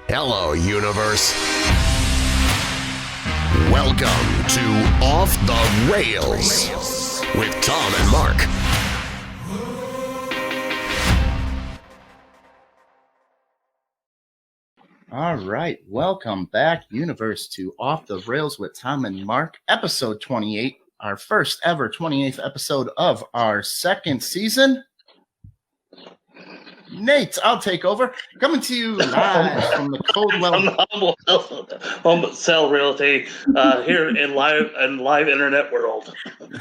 Hello, universe. Welcome to Off the Rails with Tom and Mark. All right, welcome back, universe, to Off the Rails with Tom and Mark, episode 28, our first ever 28th episode of our second season. Nate, I'll take over. Coming to you live from the Coldwell Home Sell Realty here in live internet world.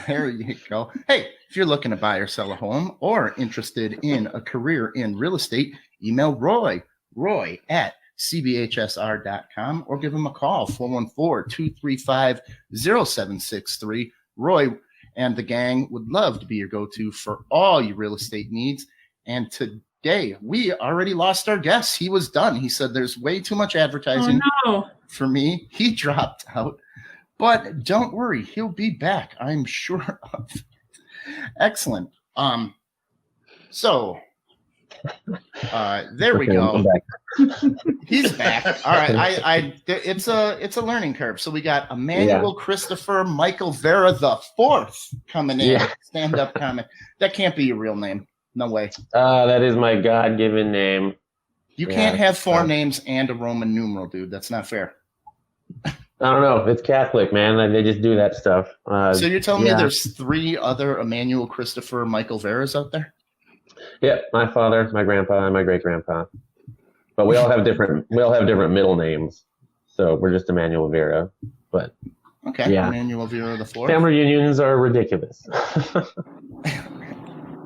There you go. Hey, if you're looking to buy or sell a home or interested in a career in real estate, email Roy at cbhsr.com or give him a call, 414-235-0763. Roy and the gang would love to be your go-to for all your real estate needs. And today, we already lost our guest. He was done. He said there's way too much advertising for me. He dropped out. But don't worry, he'll be back, I'm sure of. Excellent. There we go. He's back. All right. It's a learning curve. So we got Emmanuel Christopher Michael Vera the Fourth coming in. Stand-up comic. That can't be your real name. No way. That is my God-given name. You can't have four names and a Roman numeral, dude. That's not fair. I don't know. It's Catholic, man. They just do that stuff. So you're telling me there's three other Emmanuel Christopher Michael Veras out there? Yeah, my father, my grandpa, and my great-grandpa. But we all have different middle names. So we're just Emmanuel Vera. But okay, Emmanuel Vera the Fourth. Family reunions are ridiculous.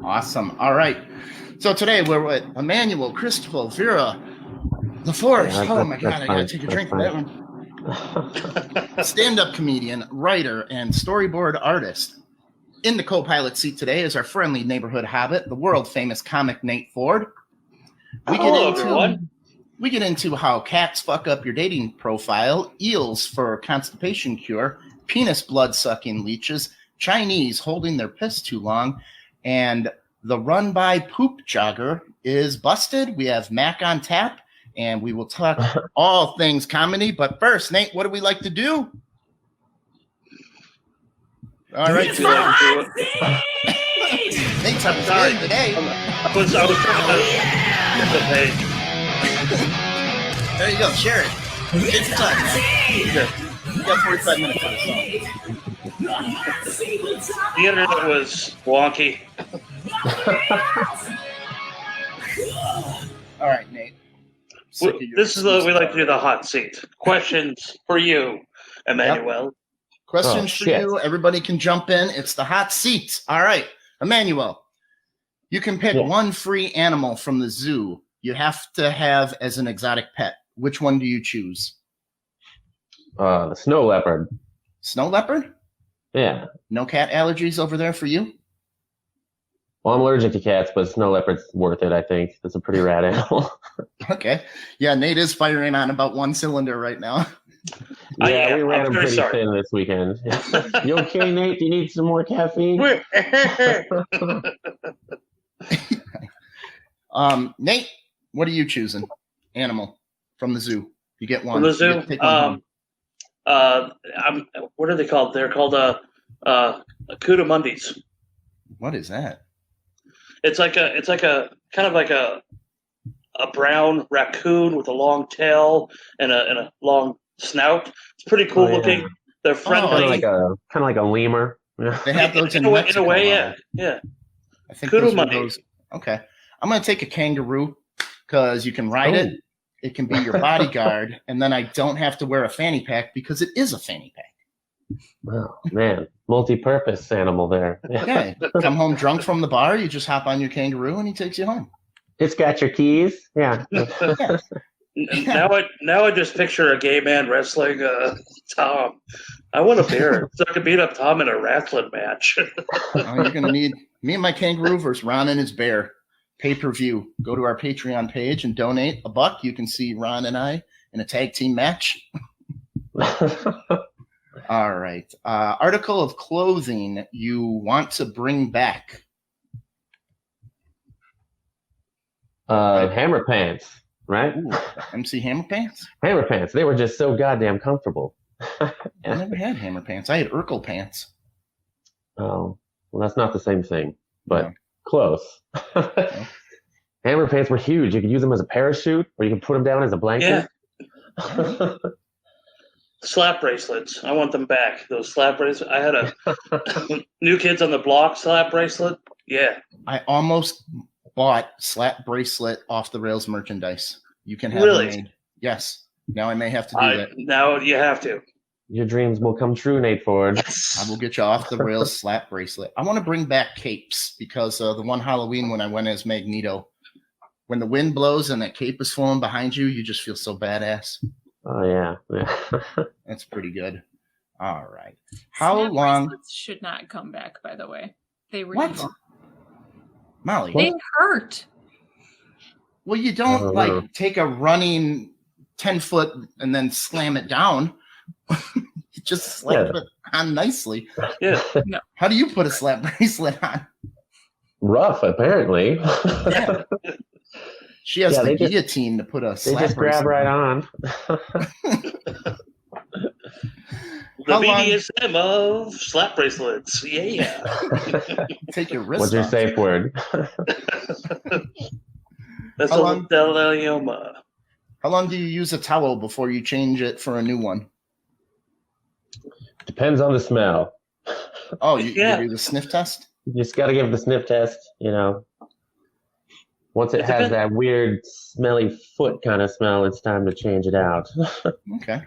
Awesome. All right. So today we're with Emmanuel Christopher Vera the Fourth. Oh my God, I gotta take a drink for that one. Stand-up comedian, writer, and storyboard artist. In the co-pilot seat today is our friendly neighborhood hobbit, the world-famous comic Nate Ford. We get into how cats fuck up your dating profile, eels for constipation cure, penis blood-sucking leeches, Chinese holding their piss too long, and the run-by poop jogger is busted. We have Mac on tap, and we will talk all things comedy. But first, Nate, what do we like to do? All right, Nate's I'm sorry today. I was trying to There you go, share it. It's time, man. You got 45 minutes for the song. The internet was wonky. All right, Nate. This is what we like to do, the hot seat. Questions for you, Emmanuel. Yep. Questions for you. Everybody can jump in. It's the hot seat. All right. Emmanuel, you can pick one free animal from the zoo you have to have as an exotic pet. Which one do you choose? The snow leopard. Snow leopard? Yeah. No cat allergies over there for you? Well, I'm allergic to cats, but snow leopard's worth it, I think. It's a pretty rad animal. Okay. Yeah, Nate is firing on about one cylinder right now. Yeah, we ran him pretty thin this weekend. You okay, Nate? Do you need some more caffeine? Nate, what are you choosing? Animal from the zoo. You get one. From the zoo? What are they called? They're called Cootamundis. What is that? It's like a kind of like a brown raccoon with a long tail and a long snout. It's pretty cool looking. They're friendly. Kind of like a lemur. They have those in a Mexico, way, yeah. I think those. Okay, I'm gonna take a kangaroo because you can ride it. It can be your bodyguard, and then I don't have to wear a fanny pack because it is a fanny pack. Oh man, multi-purpose animal there. Yeah, come home drunk from the bar, you just hop on your kangaroo and he takes you home. It's got your keys. Yeah. Now I just picture a gay man wrestling Tom. I want a beer so I can beat up Tom in a wrestling match. You're gonna need me and my kangaroo versus Ron and his bear. Pay-per-view. Go to our Patreon page and donate $1. You can see Ron and I in a tag team match. All right. Article of clothing you want to bring back. Hammer pants. right? Ooh, MC Hammer Pants? Hammer pants. They were just so goddamn comfortable. I never had Hammer Pants. I had Urkel Pants. Oh, well, that's not the same thing, but No. close. Hammer pants were huge. You could use them as a parachute, or you could put them down as a blanket. Yeah. Slap bracelets. I want them back. Those slap bracelets. I had a New Kids on the Block slap bracelet. Yeah. I almost bought slap bracelet off the rails merchandise. You can have Really? them made. Yes. Now I may have to do that. Now you have to. Your dreams will come true, Nate Ford. I will get you off the rails slap bracelet. I want to bring back capes because the one Halloween when I went as Magneto, when the wind blows and that cape is flowing behind you, you just feel so badass. Oh yeah. That's pretty good. All right. How How long? should not come back, by the way. They were What? evil. Molly. They hurt. Well, you don't Oh, like no. take a running 10-foot and then slam it down. You just slap it on nicely. Yeah. How do you put a slap bracelet on? Rough, apparently. Yeah. She has Yeah, the they just- guillotine to put a They slap just grab bracelet right on. on. The How long- BDSM of slap bracelets. Yeah. Take your wrist What's your off. safe word? That's How a long- Delioma. How long do you use a towel before you change it for a new one? Depends on the smell. Oh, you Yeah. do the sniff test? You just got to give the sniff test, you know. Once it It has depends. that weird, smelly foot kind of smell, it's time to change it out. Okay.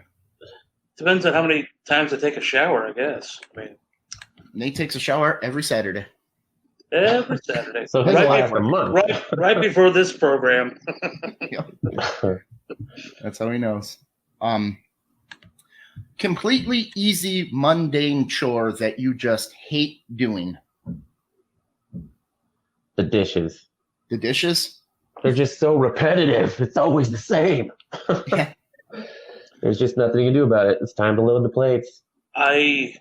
Depends on how many times I take a shower, I guess. I mean, Nate takes a shower every Saturday. every Saturday. So his right, will last before, a month. right before this program. That's how he knows. Completely easy, mundane chore that you just hate doing. The dishes. The dishes? They're just so repetitive. It's always the same. Yeah. There's just nothing you can do about it. It's time to load the plates. I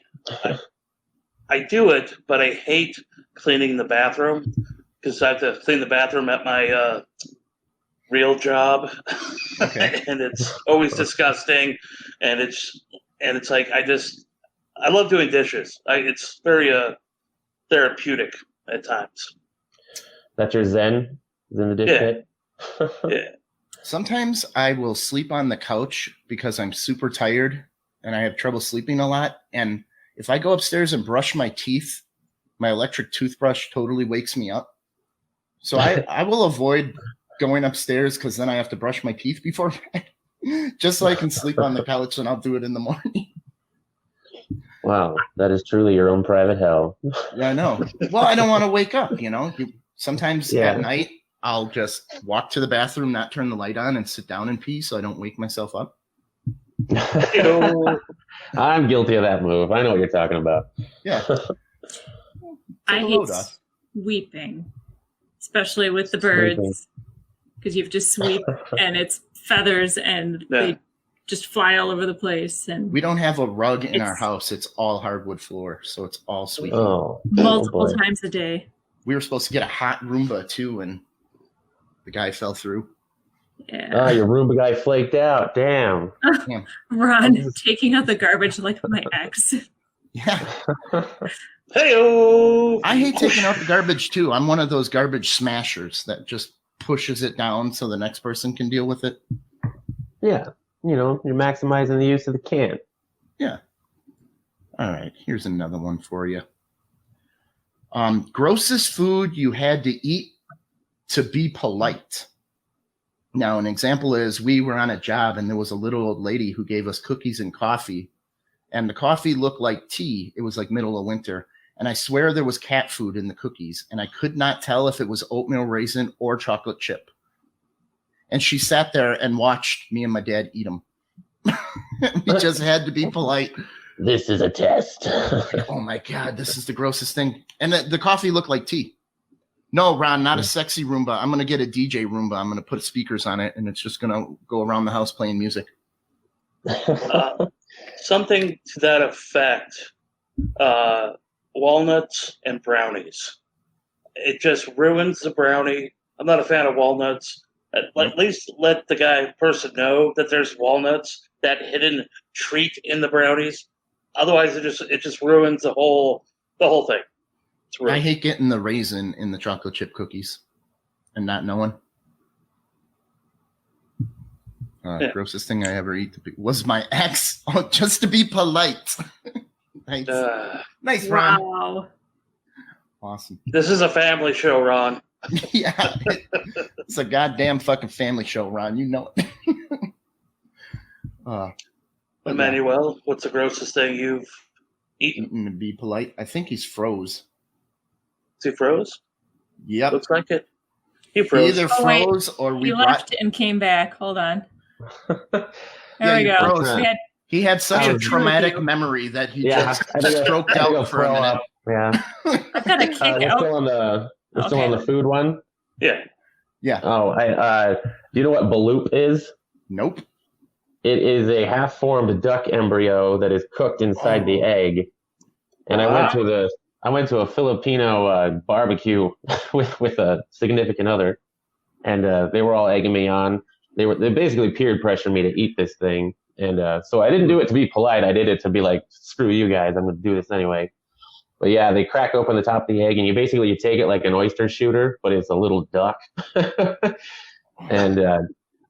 do it, but I hate cleaning the bathroom because I have to clean the bathroom at my real job, Okay. and it's always disgusting. And it's like I love doing dishes. It's very therapeutic at times. That's your zen? Is in the dish Yeah. pit? Yeah. Sometimes I will sleep on the couch because I'm super tired and I have trouble sleeping a lot. And if I go upstairs and brush my teeth, my electric toothbrush totally wakes me up. So I will avoid going upstairs because then I have to brush my teeth before bed, just so I can sleep on the couch, and I'll do it in the morning. Wow, that is truly your own private hell. Yeah, I know. Well, I don't want to wake up, you know. Sometimes Yeah. at night I'll just walk to the bathroom, not turn the light on, and sit down and pee so I don't wake myself up. You know, I'm guilty of that move. I know what you're talking about. Yeah. I Take a hate load off. sweeping, especially with the Sweeping. birds, because you have to sweep and it's feathers and Yeah. they just fly all over the place and We don't have a rug in our It's- house. It's all hardwood floor, so it's all sweeping. Oh, multiple boy. times a day. We were supposed to get a hot Roomba too, and the guy fell through. Yeah. Oh, your Roomba guy flaked out. Damn. Ron taking out the garbage like my ex. Yeah. hey-o. I hate taking out the garbage too. I'm one of those garbage smashers that just pushes it down so the next person can deal with it. Yeah. You know, you're maximizing the use of the can. All right, here's another one for you. Grossest food you had to eat to be polite. Now, an example is we were on a job and there was a little old lady who gave us cookies and coffee, and the coffee looked like tea. It was like middle of winter. And I swear there was cat food in the cookies, and I could not tell if it was oatmeal raisin or chocolate chip. And she sat there and watched me and my dad eat them. We just had to be polite. This is a test. Oh my God, this is the grossest thing. And the coffee looked like tea. No, Ron, not a sexy Roomba. I'm going to get a DJ Roomba. I'm going to put speakers on it, and it's just going to go around the house playing music. Something to that effect. Walnuts and brownies. It just ruins the brownie. I'm not a fan of walnuts. At least let the person know that there's walnuts, that hidden treat in the brownies. Otherwise, it just ruins the whole thing. I hate getting the raisin in the chocolate chip cookies and not knowing. Grossest thing I ever eat was my ex. Oh, just to be polite. Nice, nice, Ron. Wow. Awesome. This is a family show, Ron. Yeah, it's a goddamn fucking family show, Ron. You know it. Emmanuel, what's the grossest thing you've eaten? To be polite, I think he's froze. Is he froze? Yep. Looks like it. He froze. He either froze or we he left and came back. Hold on. There we go. He had such a traumatic memory that he just stroked out for a minute. Yeah. I've got a kick We're out. still on the food one. Yeah. Yeah. Oh, do you know what balut is? Nope. It is a half-formed duck embryo that is cooked inside the egg. And I went to a Filipino barbecue with a significant other, and they were all egging me on. They basically peer pressured me to eat this thing, and so I didn't do it to be polite. I did it to be like, screw you guys, I'm going to do this anyway. But yeah, they crack open the top of the egg, and you take it like an oyster shooter, but it's a little duck. And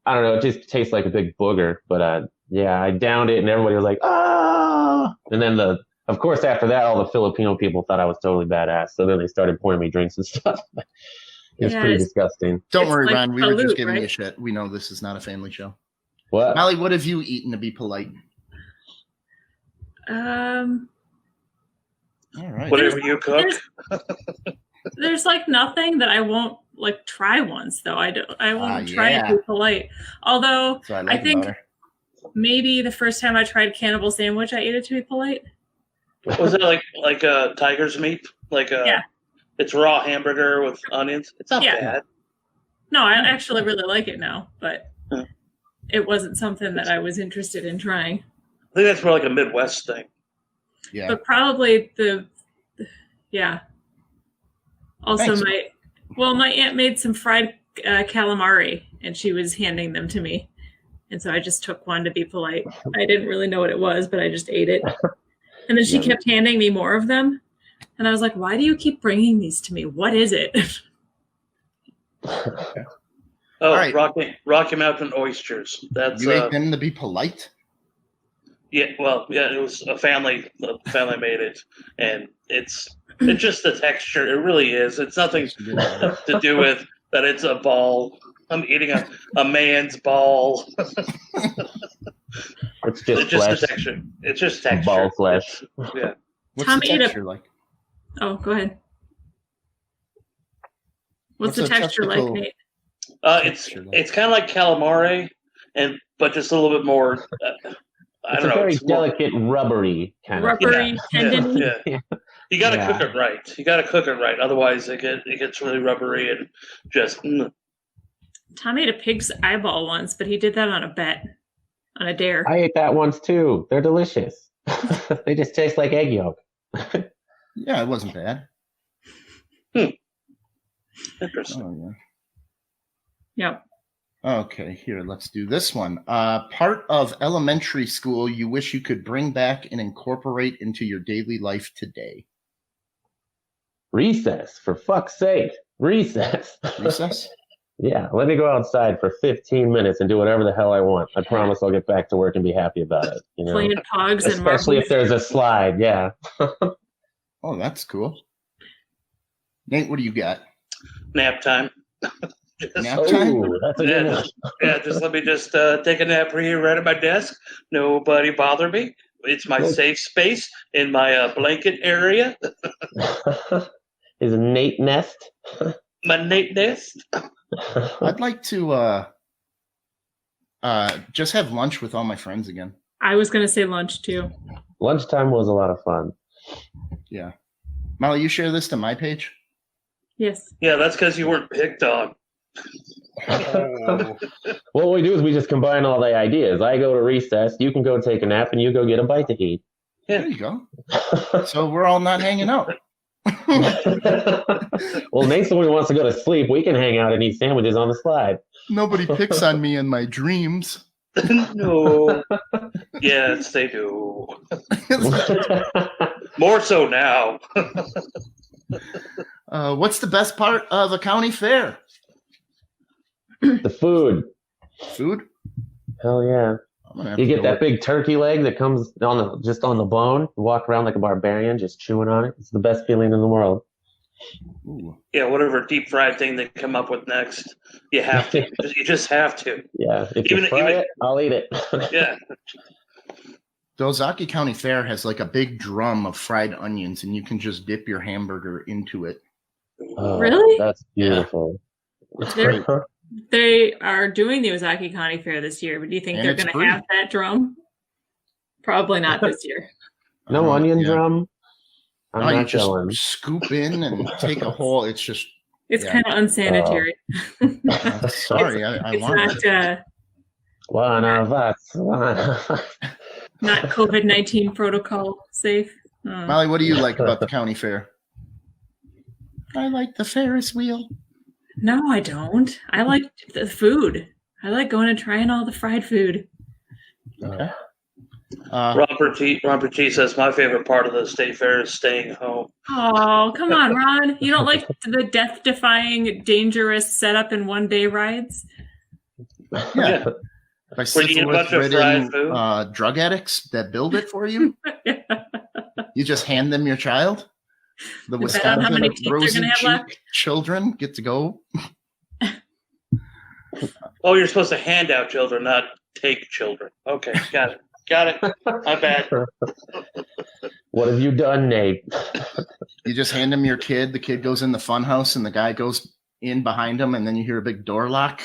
I don't know, it just tastes like a big booger. But yeah, I downed it, and everybody was like, ah! And then of course, after that, all the Filipino people thought I was totally badass. So then they started pouring me drinks and stuff. It was pretty disgusting. Don't worry, like Ron. We were just giving right? you shit. We know this is not a family show. What? Molly, what have you eaten to be polite? All right. Whatever you cook. There's like nothing that I won't like try once though. I won't try to be polite. Although I think maybe the first time I tried cannibal sandwich, I ate it to be polite. Was it like a tiger's meat? It's raw hamburger with onions. It's not bad. No, I actually really like it now, but it wasn't something that I was interested in trying. I think that's more like a Midwest thing. Yeah. But probably Also, Thanks. my aunt made some fried calamari, and she was handing them to me, and so I just took one to be polite. I didn't really know what it was, but I just ate it. And then she kept handing me more of them, and I was like, "Why do you keep bringing these to me? What is it?" Oh, right. Rocky Mountain oysters. That's you ate them to be polite. Yeah, well, yeah, it was a family. The family made it, and it's just the texture. It really is. It's nothing to do with that. It's a ball. I'm eating a man's ball. It's just the texture. It's just texture. Ball flesh. Yeah. What's Tom the texture like? Oh, go ahead. What's the texture like, Nate? It's kind of like calamari, but just a little bit more. I don't know. Very delicate, rubbery kind of rubbery, tendon. Yeah. You got to cook it right. You got to cook it right. Otherwise, it gets really rubbery and just. Tom ate a pig's eyeball once, but he did that on a bet, on a dare. I ate that once too. They're delicious. They just taste like egg yolk. Yeah, it wasn't bad. Interesting. Oh, yeah. Yep. Okay, here, let's do this one. Part of elementary school you wish you could bring back and incorporate into your daily life today. Recess, for fuck's sake. Recess. Recess? Yeah, let me go outside for 15 minutes and do whatever the hell I want. I promise I'll get back to work and be happy about it. You know? Playing pogs and especially if there's a slide, yeah. Oh, that's cool. Nate, what do you got? Nap time. Nap time? Oh, that's a good one. Yeah, just let me take a nap here right at my desk. Nobody bother me. It's my safe space in my blanket area. Is Nate nest? My Nate nest. I'd like to just have lunch with all my friends again. I was going to say lunch too. Lunchtime was a lot of fun. Yeah. Molly, you share this to my page? Yes. Yeah, that's because you weren't picked on. Oh. What we do is we just combine all the ideas. I go to recess, you can go take a nap, and you go get a bite to eat. There you go. So we're all not hanging out. Well, Nate's the one who wants to go to sleep. We can hang out and eat sandwiches on the slide. Nobody picks on me in my dreams. No. Yes, they do. More so now. What's the best part of a county fair? The food. Food? Hell yeah. You get that big. big turkey leg that comes on the bone. You walk around like a barbarian, just chewing on it. It's the best feeling in the world. Ooh. Yeah, whatever deep fried thing they come up with next, you have to. You just have to. Yeah, if you fry it, I'll eat it. Yeah. The Ozaki County Fair has like a big drum of fried onions, and you can just dip your hamburger into it. Oh, Really? That's beautiful. They are doing the Ozaki County Fair this year, but do you think And they're it's going to free. have that drum? Probably not this year. No onion drum. I'm You not just going. scoop in and take a whole. It's just. It's Yeah. kind of unsanitary. Sorry, I It's want it. not not COVID-19 protocol safe. Oh. Molly, what do you like about the county fair? I like the Ferris wheel. No, I don't. I like the food. I like going and trying all the fried food. Okay. Robert G says my favorite part of the state fair is staying home. Oh, come on, Ron. You don't like the death-defying, dangerous setup in one-day rides? Yeah. By Where you eat a bunch of fried food? Drug addicts that build it for you. You just hand them your child. The Bet on how many Wisconsin teeth they're rosy gonna have cheek left? children get to go. Oh, you're supposed to hand out children, not take children. Okay, got it. My bad. What have you done, Nate? You just hand them your kid. The kid goes in the fun house, and the guy goes in behind him, and then you hear a big door lock.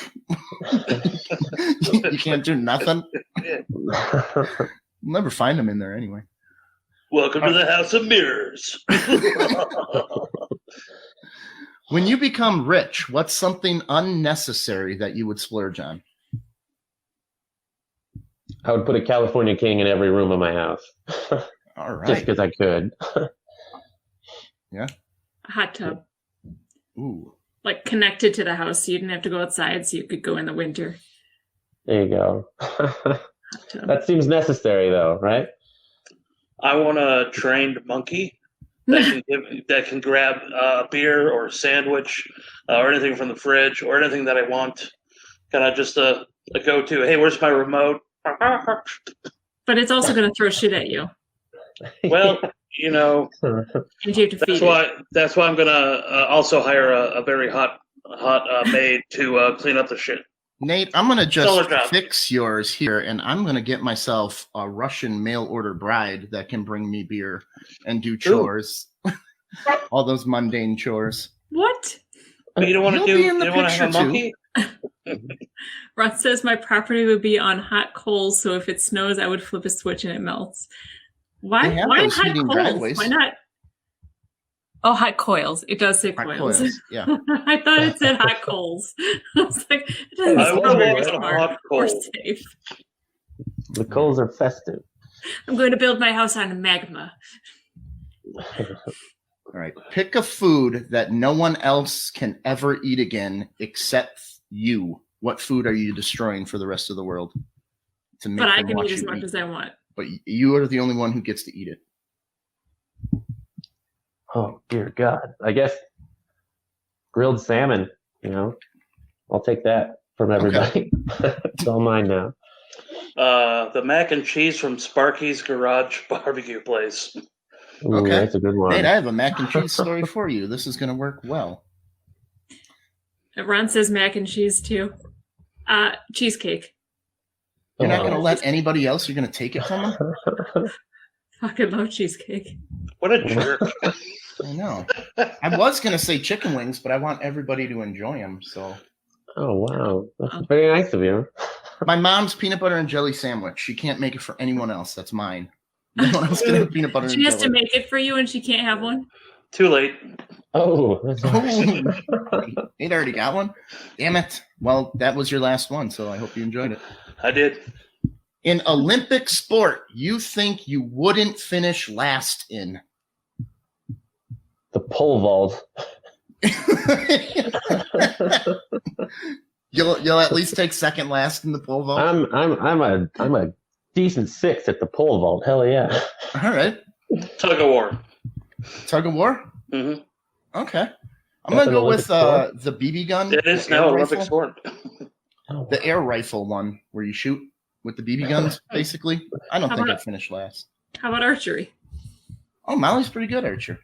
You can't do nothing. You'll never find them in there anyway. Welcome to the House of Mirrors. When you become rich, what's something unnecessary that you would splurge on? I would put a California King in every room of my house. All right. Just because I could. Yeah. A hot tub. Ooh. Like connected to the house so you didn't have to go outside so you could go in the winter. There you go. Hot tub. That seems necessary, though, right? I want a trained monkey that can grab a beer or a sandwich or anything from the fridge or anything that I want. Kind of just a go-to. Hey, where's my remote? But it's also going to throw shit at you. Well, you know, And you have to feed it. that's why I'm gonna also hire a very hot maid to clean up the shit. Nate, I'm going to Solar just job. fix yours here, and I'm going to get myself a Russian mail-order bride that can bring me beer and do chores. All those mundane chores. What? But you don't want to You'll be in the you don't want to have a picture, monkey? Ron says my property would be on hot coals, so if it snows, I would flip a switch and it melts. Why? They have Why those hot heating coals? driveways. Why not? Oh, hot coils. It does say Hot coils. coils, yeah. I thought it said hot coals. I was like, it doesn't I sound would very want a smart hot or coal. safe. The coals are festive. I'm going to build my house on magma. All right. Pick a food that no one else can ever eat again except you. What food are you destroying for the rest of the world? To make But I them can watch eat as you much as I want. But you are the only one who gets to eat it. Oh, dear God. I guess grilled salmon, you know. I'll take that from everybody. It's all mine now. The mac and cheese from Sparky's Garage Barbecue Place. Ooh, Okay. That's a good one. Nate, I have a mac and cheese story for you. This is going to work well. Ron says mac and cheese too. Cheesecake. You're not Oh. going to let anybody else? You're going to take it from them? Fucking love cheesecake. What a jerk. I know. I was going to say chicken wings, but I want everybody to enjoy them. So Oh, wow. That's very nice of you. my mom's peanut butter and jelly sandwich. She can't make it for anyone else. That's mine. No one else can have peanut butter She and has to jelly. make it for you and she can't have one? Too late. Oh, that's Oh, Nate already got one? Damn it. Well, that was your last one, so I hope you enjoyed it. I did. In Olympic sport, you think you wouldn't finish last in? the pole vault. You'll at least take second last in the pole vault. I'm a decent 6 at the pole vault. Hell yeah. All right. Tug of war. Tug of war? Mm-hmm. Okay. I'm going to go with the BB gun. It is now Olympic sport. The air rifle one where you shoot with the BB guns, basically. I don't think I'd finish last. How about archery? Oh, Molly's pretty good archer.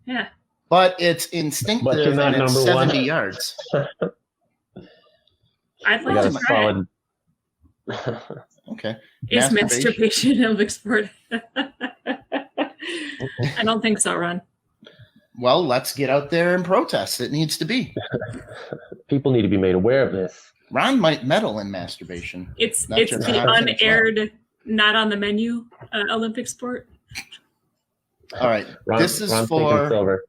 Yeah. But it's instinctive and it's 70 yards. I'd like to try it. Okay. Is masturbation an Olympic sport? I don't think so, Ron. Well, let's get out there and protest. It needs to be. People need to be made aware of this. Ron might meddle in masturbation. It's the unaired, not on the menu Olympic sport. All right. This is for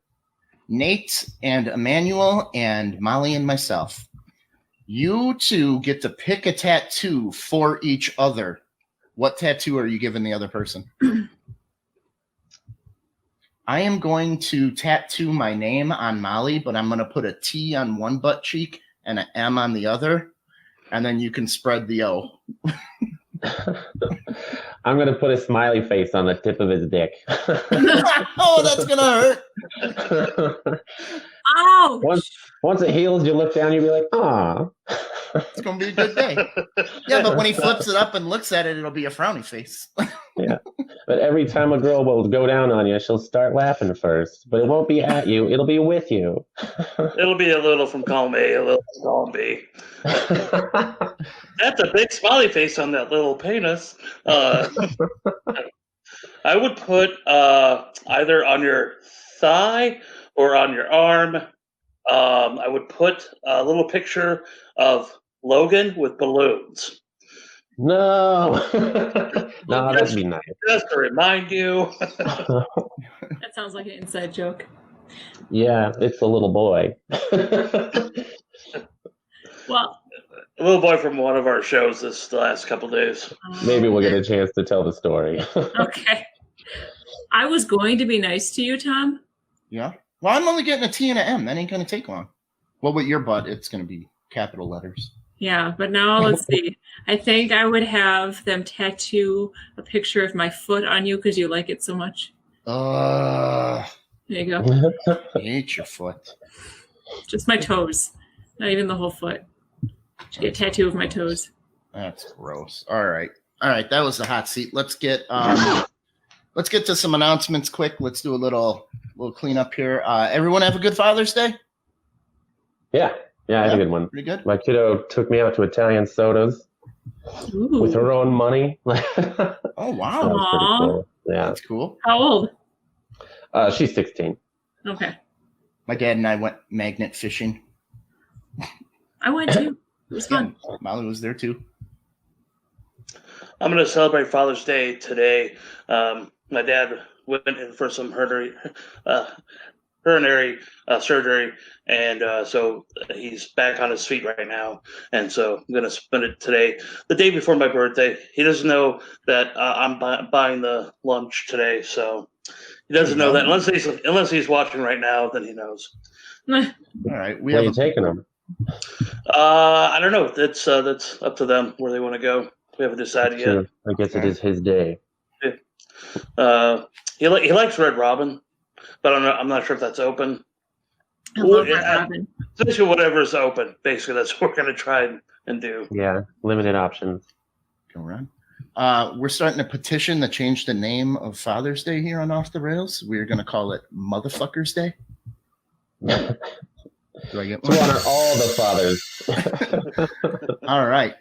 Nate and Emmanuel and Molly and myself. You two get to pick a tattoo for each other. What tattoo are you giving the other person? I am going to tattoo my name on Molly, but I'm going to put a T on one butt cheek and an M on the other, and then you can spread the O. I'm going to put a smiley face on the tip of his dick. Oh, that's going to hurt. Oh! Once it heals, you look down, you'll be like, "Ah." It's going to be a good day. Yeah, but when he flips it up and looks at it, it'll be a frowny face. Yeah. But every time a girl will go down on you, she'll start laughing first. But it won't be at you. It'll be with you. It'll be a little from column A, a little from column B. That's a big smiley face on that little penis. I would put either on your thigh or on your arm. I would put a little picture of Logan with balloons. No. No, that'd be nice. Just to remind you. That sounds like an inside joke. Yeah, it's a little boy. Well, a little boy from one of our shows the last couple days. Maybe we'll get a chance to tell the story. Okay. I was going to be nice to you, Tom. Yeah. Well, I'm only getting a T and an M. That ain't going to take long. Well, with your butt, it's going to be capital letters. Yeah, but now let's see. I think I would have them tattoo a picture of my foot on you because you like it so much. There you go. I hate your foot. Just my toes. Not even the whole foot. Should get a tattoo of my toes. That's gross. All right. That was the hot seat. Let's get to some announcements quick. Let's do a little cleanup here. Everyone have a good Father's Day? Yeah, I had a good one. Pretty good. My kiddo took me out to Italian sodas with her own money. Oh, wow. That was pretty cool. Yeah. That's cool. How old? She's 16. Okay. My dad and I went magnet fishing. I went too. It was fun. Yeah, Molly was there too. I'm going to celebrate Father's Day today. My dad went in for some urinary surgery, and so he's back on his feet right now. And so I'm going to spend it today, the day before my birthday. He doesn't know that I'm buying the lunch today, so he doesn't know that unless he's watching right now. Then he knows. All right, Where are you taking him? I don't know. That's up to them where they want to go. We haven't decided yet. I guess it is his day. He likes Red Robin, but I'm not sure if that's open. I love Red Robin. Essentially, whatever is open. Basically, that's what we're going to try and do. Yeah, limited options. Go around. We're starting a petition to change the name of Father's Day here on Off the Rails. We're going to call it Motherfuckers Day. Do I get one? To honor all the fathers. All right.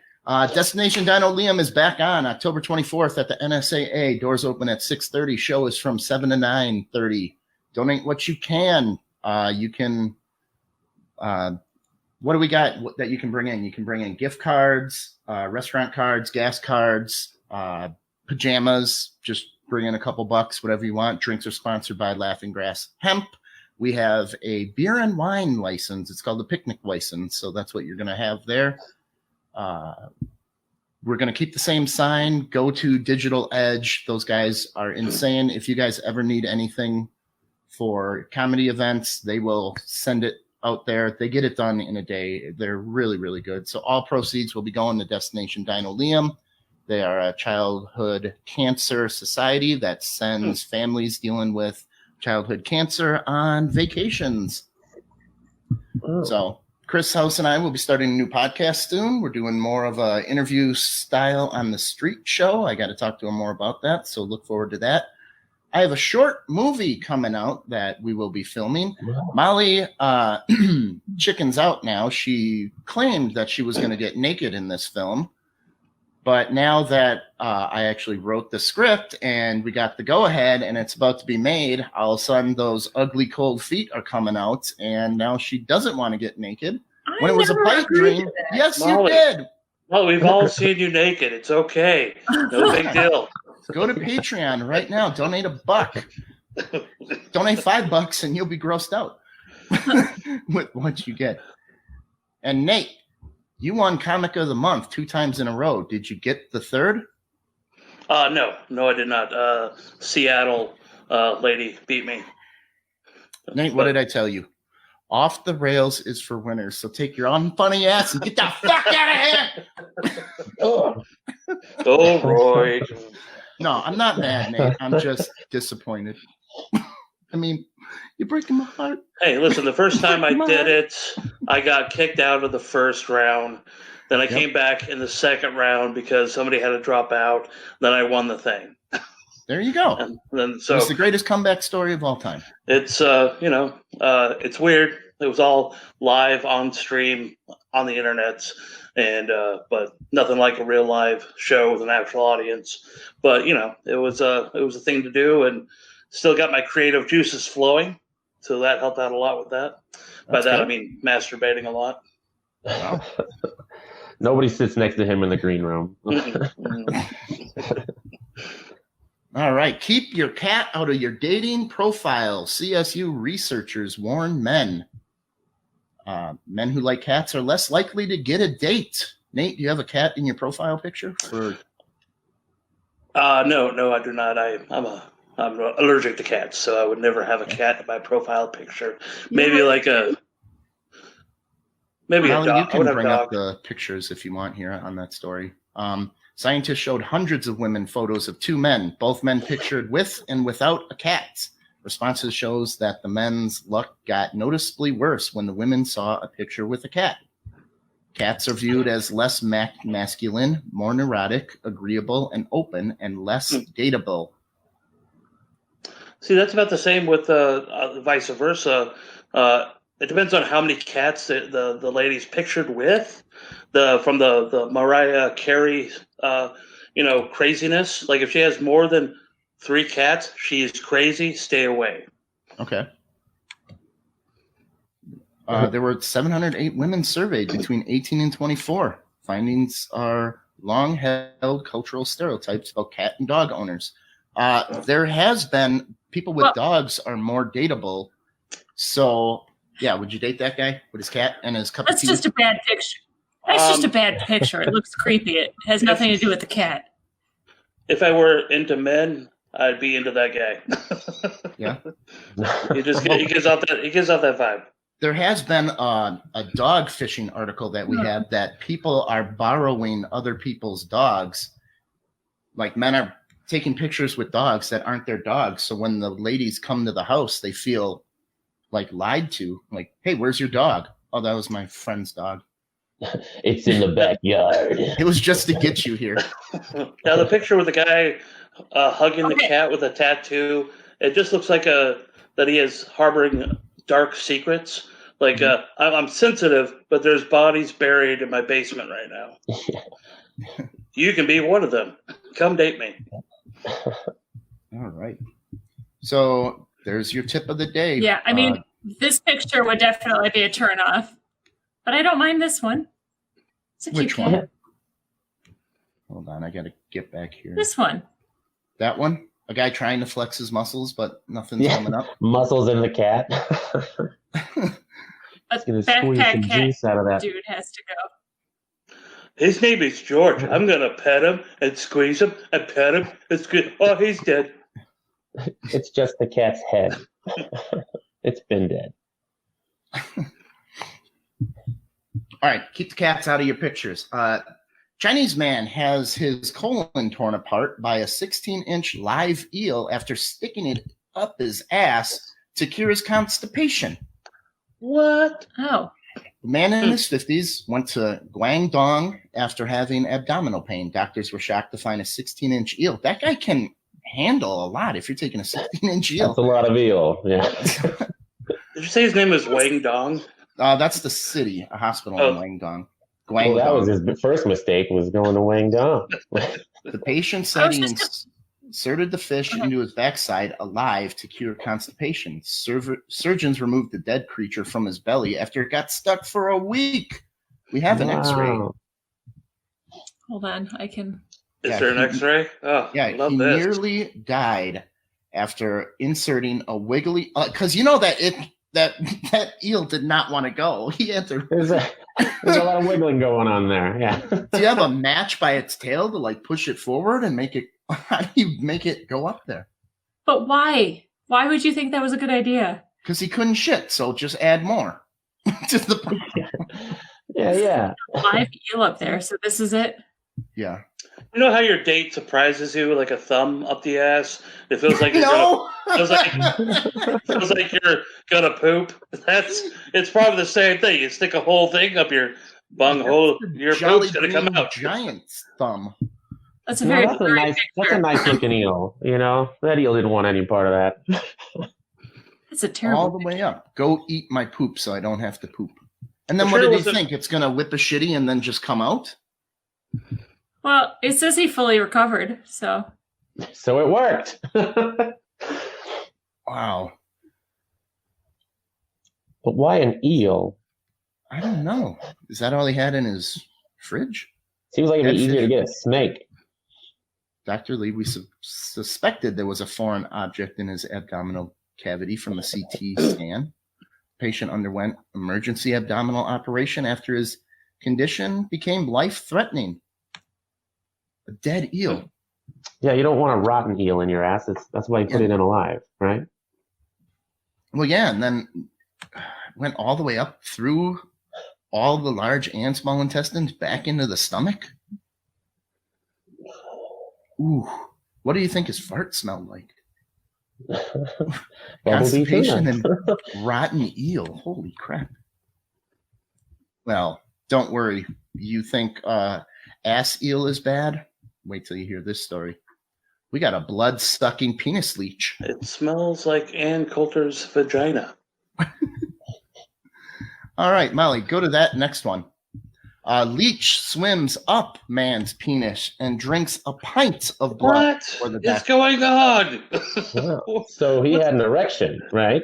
Destination Dino Liam is back on October 24th at the NSAA. Doors open at 6:30. Show is from 7 to 9:30. Donate what you can. You can. What do we got that you can bring in? You can bring in gift cards, restaurant cards, gas cards, pajamas. Just bring in a couple bucks, whatever you want. Drinks are sponsored by Laughing Grass Hemp. We have a beer and wine license. It's called the picnic license. So that's what you're going to have there. We're going to keep the same sign. Go to Digital Edge. Those guys are insane. If you guys ever need anything for comedy events, they will send it out there. They get it done in a day. They're really, really good. So all proceeds will be going to Destination Dino Liam. They are a childhood cancer society that sends families dealing with childhood cancer on vacations. Oh. So Chris House and I will be starting a new podcast soon. We're doing more of a interview style on the street show. I got to talk to him more about that, so look forward to that. I have a short movie coming out that we will be filming. Molly chickens out now. She claimed that she was going to get naked in this film. But now that I actually wrote the script and we got the go-ahead and it's about to be made, all of a sudden those ugly cold feet are coming out, and now she doesn't want to get naked. When it was a pipe dream. Yes, Molly. you did. Well, we've all seen you naked. It's okay. No big deal. Go to Patreon right now. Donate $1. Donate $5 and you'll be grossed out with what you get. And Nate, you won Comic of the Month 2 times in a row. Did you get the third? No, I did not. Seattle lady beat me. Nate, what did I tell you? Off the Rails is for winners. So take your unfunny ass and get the fuck out of here. Oh, Roy. No, I'm not mad, Nate. I'm just disappointed. I mean, you're breaking my heart. Hey, listen, the first time I did it, I got kicked out of the first round. Then I came back in the second round because somebody had to drop out. Then I won the thing. There you go. And then, so it's the greatest comeback story of all time. It's, it's weird. It was all live on stream on the internet, and but nothing like a real live show with an actual audience. But it was a thing to do, and still got my creative juices flowing, so that helped out a lot with that. By that I mean masturbating a lot. Wow. Nobody sits next to him in the green room. All right. Keep your cat out of your dating profile. CSU researchers warn men. Men who like cats are less likely to get a date. Nate, do you have a cat in your profile picture? No, I do not. I'm allergic to cats, so I would never have a cat in my profile picture. Maybe Molly, a dog. You can bring up the pictures if you want here on that story. Scientists showed hundreds of women photos of 2 men, both men pictured with and without a cat. Responses shows that the men's luck got noticeably worse when the women saw a picture with a cat. Cats are viewed as less masculine, more neurotic, agreeable, and open, and less dateable. See, that's about the same with vice versa. It depends on how many cats the lady's pictured with. From the Mariah Carey, craziness. Like if she has more than 3 cats, she is crazy. Stay away. Okay. There were 708 women surveyed between 18 and 24. Findings are long-held cultural stereotypes about cat and dog owners. There has been people with dogs are more dateable. So, yeah, would you date that guy with his cat and his cup of tea? That's just a bad picture. That's just a bad picture. It looks creepy. It has nothing to do with the cat. If I were into men, I'd be into that guy. Yeah. he gives off that vibe. There has been a dog fishing article that we had that people are borrowing other people's dogs. Like men are taking pictures with dogs that aren't their dogs. So when the ladies come to the house, they feel like lied to. Like, hey, where's your dog? Oh, that was my friend's dog. It's in the backyard. It was just to get you here. Now the picture with the guy hugging the cat with a tattoo, it just looks like that he is harboring dark secrets. Like I'm sensitive, but there's bodies buried in my basement right now. You can be one of them. Come date me. All right. So there's your tip of the day. Yeah, I mean, this picture would definitely be a turnoff, but I don't mind this one. It's a cute Which cat. one? Hold on, I got to get back here. This one. That one? A guy trying to flex his muscles, but nothing's coming up. Muscles in the cat. A Gonna squeeze some backpack cat juice out of that. dude has to go. His name is George. I'm gonna pet him and squeeze him and pet him. It's good. Oh, he's dead. It's just the cat's head. It's been dead. All right, keep the cats out of your pictures. Chinese man has his colon torn apart by a 16-inch live eel after sticking it up his ass to cure his constipation. What? Oh. The man in his 50s went to Guangdong after having abdominal pain. Doctors were shocked to find a 16-inch eel. That guy can handle a lot if you're taking a 16-inch eel. That's a lot of eel. Yeah. Did you say his name was Wang Dong? That's the city, a hospital in Guangdong. Well, that was his first mistake, was going to Guangdong. The patient said he inserted the fish into his backside alive to cure constipation. Surgeons removed the dead creature from his belly after it got stuck for a week. We have an X-ray. Hold on, I can. Is there an X-ray? Oh, yeah, I love he this. nearly died after inserting a wiggly. Because you know that eel did not want to go. He had to. There's a lot of wiggling going on there. Yeah. Do you have a match by its tail to like push it forward and make it? How do you make it go up there? But why? Why would you think that was a good idea? Because he couldn't shit, so just add more to the. Yeah. Live eel up there, so this is it. Yeah. You know how your date surprises you with like a thumb up the ass? It feels like you're feels like you're gonna poop. It's probably the same thing. You stick a whole thing up your bunghole, your poop's gonna come out. Giant thumb. That's a very, that's a nice looking eel. You know, that eel didn't want any part of that. That's a terrible. All the way up. Go eat my poop so I don't have to poop. And then what did he think? It's gonna whip a shitty and then just come out? Well, it says he fully recovered, so. So it worked. Wow. But why an eel? I don't know. Is that all he had in his fridge? Seems like it'd be easier to get a snake. Dr. Lee, we suspected there was a foreign object in his abdominal cavity from the CT scan. Patient underwent emergency abdominal operation after his condition became life-threatening. A dead eel. Yeah, you don't want a rotten eel in your ass. That's why you put it in alive, right? Well, yeah, and then went all the way up through all the large and small intestines back into the stomach. Ooh, what do you think his fart smelled like? Constipation and rotten eel. Holy crap. Well, don't worry. You think ass eel is bad? Wait till you hear this story. We got a blood-sucking penis leech. It smells like Ann Coulter's vagina. All right, Molly, go to that next one. Leech swims up man's penis and drinks a pint of blood. What is going on? So he had an erection, right?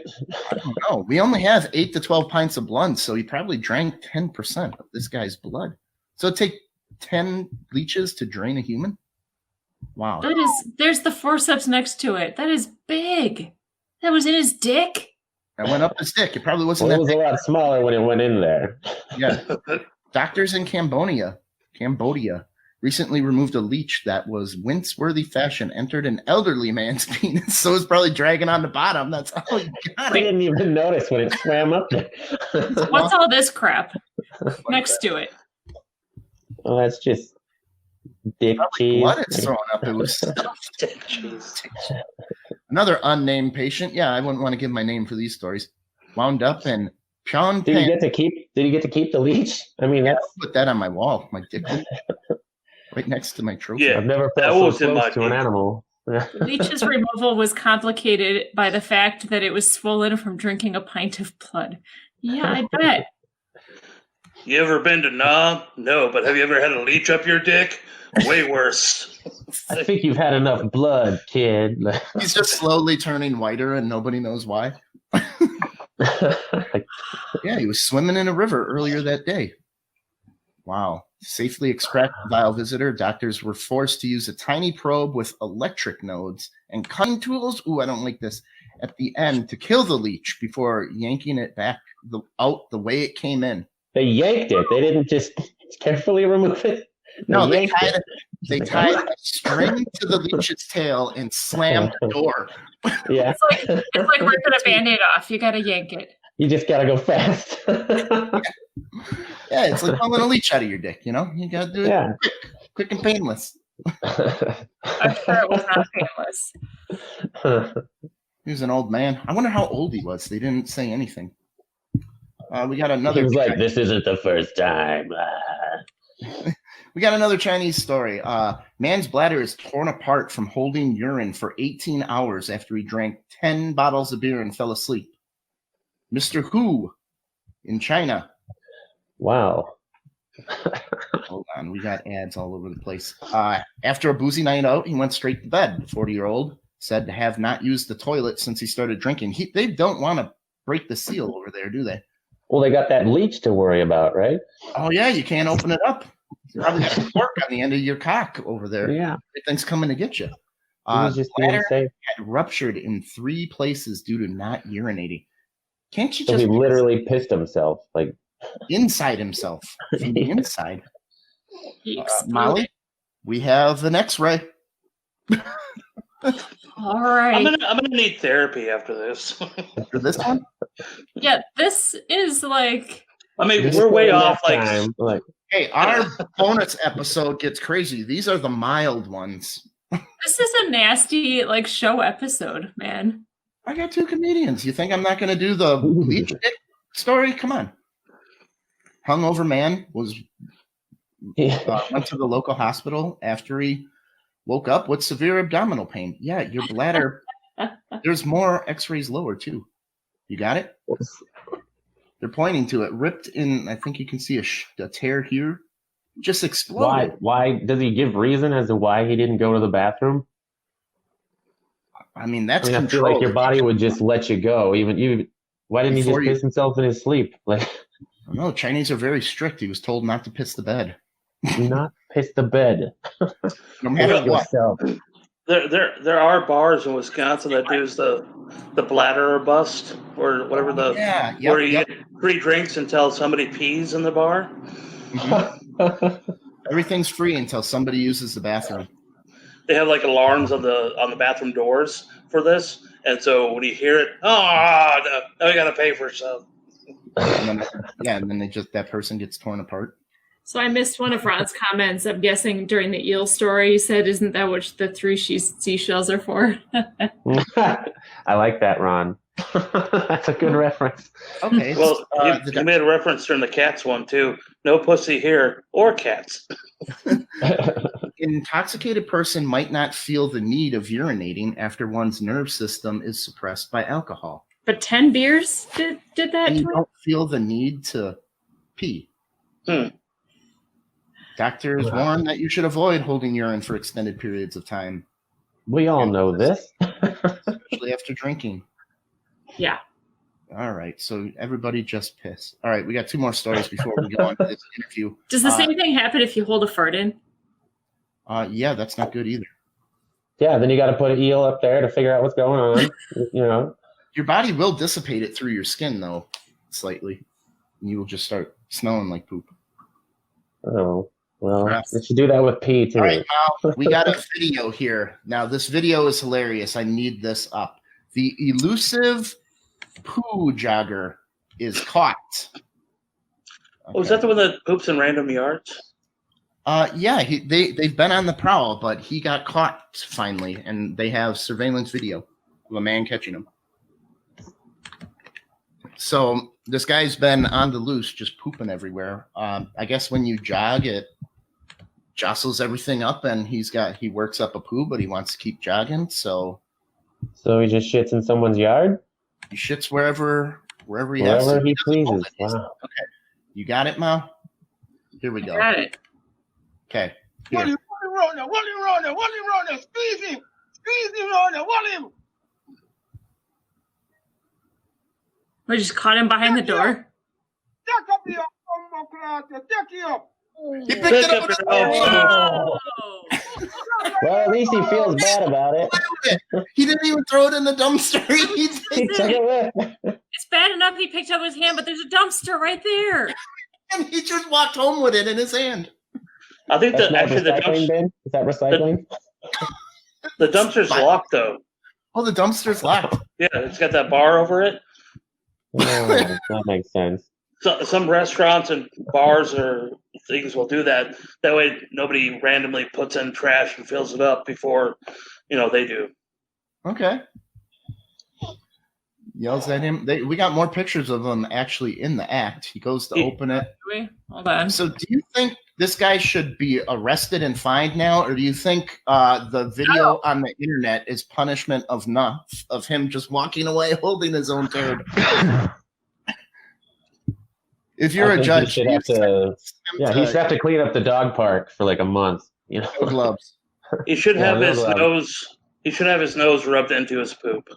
I don't know. We only have 8 to 12 pints of blood, so he probably drank 10% of this guy's blood. So it'd take 10 leeches to drain a human? Wow. There's the forceps next to it. That is big. That was in his dick? That went up his dick. It probably wasn't it was a lot smaller when it went in there. Yeah. Doctors in Cambodia recently removed a leech that was wince-worthy fashion entered an elderly man's penis, so it's probably dragging on the bottom. That's how you got I it. didn't even notice when it swam up there. What's all this crap next to it? Oh, that's just dick cheese. Blood it's throwing up. It was stuffed. Another unnamed patient. Yeah, I wouldn't want to give my name for these stories. Wound up in Phnom Penh. Did he get to keep the leech? I mean, I'll put that on my wall, my dick, right next to my trophy. Yeah, I've never felt so close to an animal. Leech's removal was complicated by the fact that it was swollen from drinking a pint of blood. Yeah, I bet. You ever been to Nam? No, but have you ever had a leech up your dick? Way worse. I think you've had enough blood, kid. He's just slowly turning whiter and nobody knows why. Yeah, he was swimming in a river earlier that day. Wow. Safely extract the vile visitor. Doctors were forced to use a tiny probe with electric nodes and cutting tools. Ooh, I don't like this. At the end to kill the leech before yanking it back out the way it came in. They yanked it. They didn't just carefully remove it. They tied a string to the leech's tail and slammed the door. Yeah. It's like ripping a Band-Aid off. You got to yank it. You just gotta go fast. Yeah, it's like pulling a leech out of your dick, you know? You gotta do it quick and painless. I'm sure it was not painless. He was an old man. I wonder how old he was. They didn't say anything. We got another. He was like, "This isn't the first time." We got another Chinese story. Man's bladder is torn apart from holding urine for 18 hours after he drank 10 bottles of beer and fell asleep. Mr. Hu in China. Wow. Hold on, we got ads all over the place. After a boozy night out, he went straight to bed. The 40-year-old said to have not used the toilet since he started drinking. They don't want to break the seal over there, do they? Well, they got that leech to worry about, right? Oh, yeah, you can't open it up. You probably got a fork on the end of your cock over there. Yeah. Everything's coming to get you. Just bladder had ruptured in 3 places due to not urinating. Can't you so just... he literally pissed himself, like... inside himself. From the inside. Molly? Molly, we have an X-ray. All right. I'm gonna need therapy after this. For this one? Yeah, this is like... I mean, we're way off. Like, hey, our bonus episode gets crazy. These are the mild ones. This is a nasty, like, show episode, man. I got 2 comedians. You think I'm not going to do the leech dick story? Come on. Hungover man went to the local hospital after he woke up with severe abdominal pain. Yeah, your bladder. There's more X-rays lower too. You got it? They're pointing to it. Ripped in. I think you can see a tear here. Just exploded. why does he give reason as to why he didn't go to the bathroom? I mean, that's I feel like your body would just let you go. Even why didn't he just piss himself in his sleep? Like, no, Chinese are very strict. He was told not to piss the bed. Do not piss the bed. No matter what. There are bars in Wisconsin that do the bladder bust or whatever where you get free drinks until somebody pees in the bar. Mm-hmm. Everything's free until somebody uses the bathroom. They have like alarms on the bathroom doors for this, and so when you hear it, now you got to pay for stuff. And then that person gets torn apart. So I missed one of Ron's comments. I'm guessing during the eel story, he said, "Isn't that what the 3 seashells are for?" I like that, Ron. That's a good reference. Okay. Well, you made a reference during the cats one too. No pussy here or cats. An intoxicated person might not feel the need of urinating after one's nerve system is suppressed by alcohol. But 10 beers did that? And you don't feel the need to pee. Doctors warn that you should avoid holding urine for extended periods of time. We all know this. Especially after drinking. Yeah. All right. So everybody just piss. All right. We got 2 more stories before we go on to this interview. Does the same thing happen if you hold a fart in? Yeah, that's not good either. Yeah, then you got to put an eel up there to figure out what's going on. You know, your body will dissipate it through your skin, though, slightly. And you will just start smelling like poop. Oh, well, you should do that with pee, too. All right, now we got a video here. Now, this video is hilarious. I need this up. The elusive poo jogger is caught. Okay. Oh, is that the one that poops in random yards? Yeah, they've been on the prowl, but he got caught finally, and they have surveillance video of a man catching him. So this guy's been on the loose, just pooping everywhere. I guess when you jog, it jostles everything up, and he works up a poo, but he wants to keep jogging. So he just shits in someone's yard? He shits wherever he has to. Wherever he pleases. Wow. Okay, you got it, Mal? Here we go. Got it. Okay. What are you running? Squeeze him, Rona, what him? We just caught him behind the door. Take up your take it up. He picked it up with his Oh. Well, at least he feels bad about it. He didn't even throw it in the dumpster. He took it with. It's bad enough he picked up his hand, but there's a dumpster right there. And he just walked home with it in his hand. I think That's that not actually the recycling bin? Is that recycling? The dumpster's locked though. Oh, the dumpster's locked. Yeah, it's got that bar over it. That makes sense. So, some restaurants and bars or things will do that. That way, nobody randomly puts in trash and fills it up before, they do. Okay. Yells at him. We got more pictures of him actually in the act. He goes to open it. Hold on. So do you think this guy should be arrested and fined now, or do you think the video on the internet is punishment enough of him just walking away holding his own turd? If you're a judge, he should have to clean up the dog park for like a month. Gloves. He should have his nose. He should have his nose rubbed into his poop.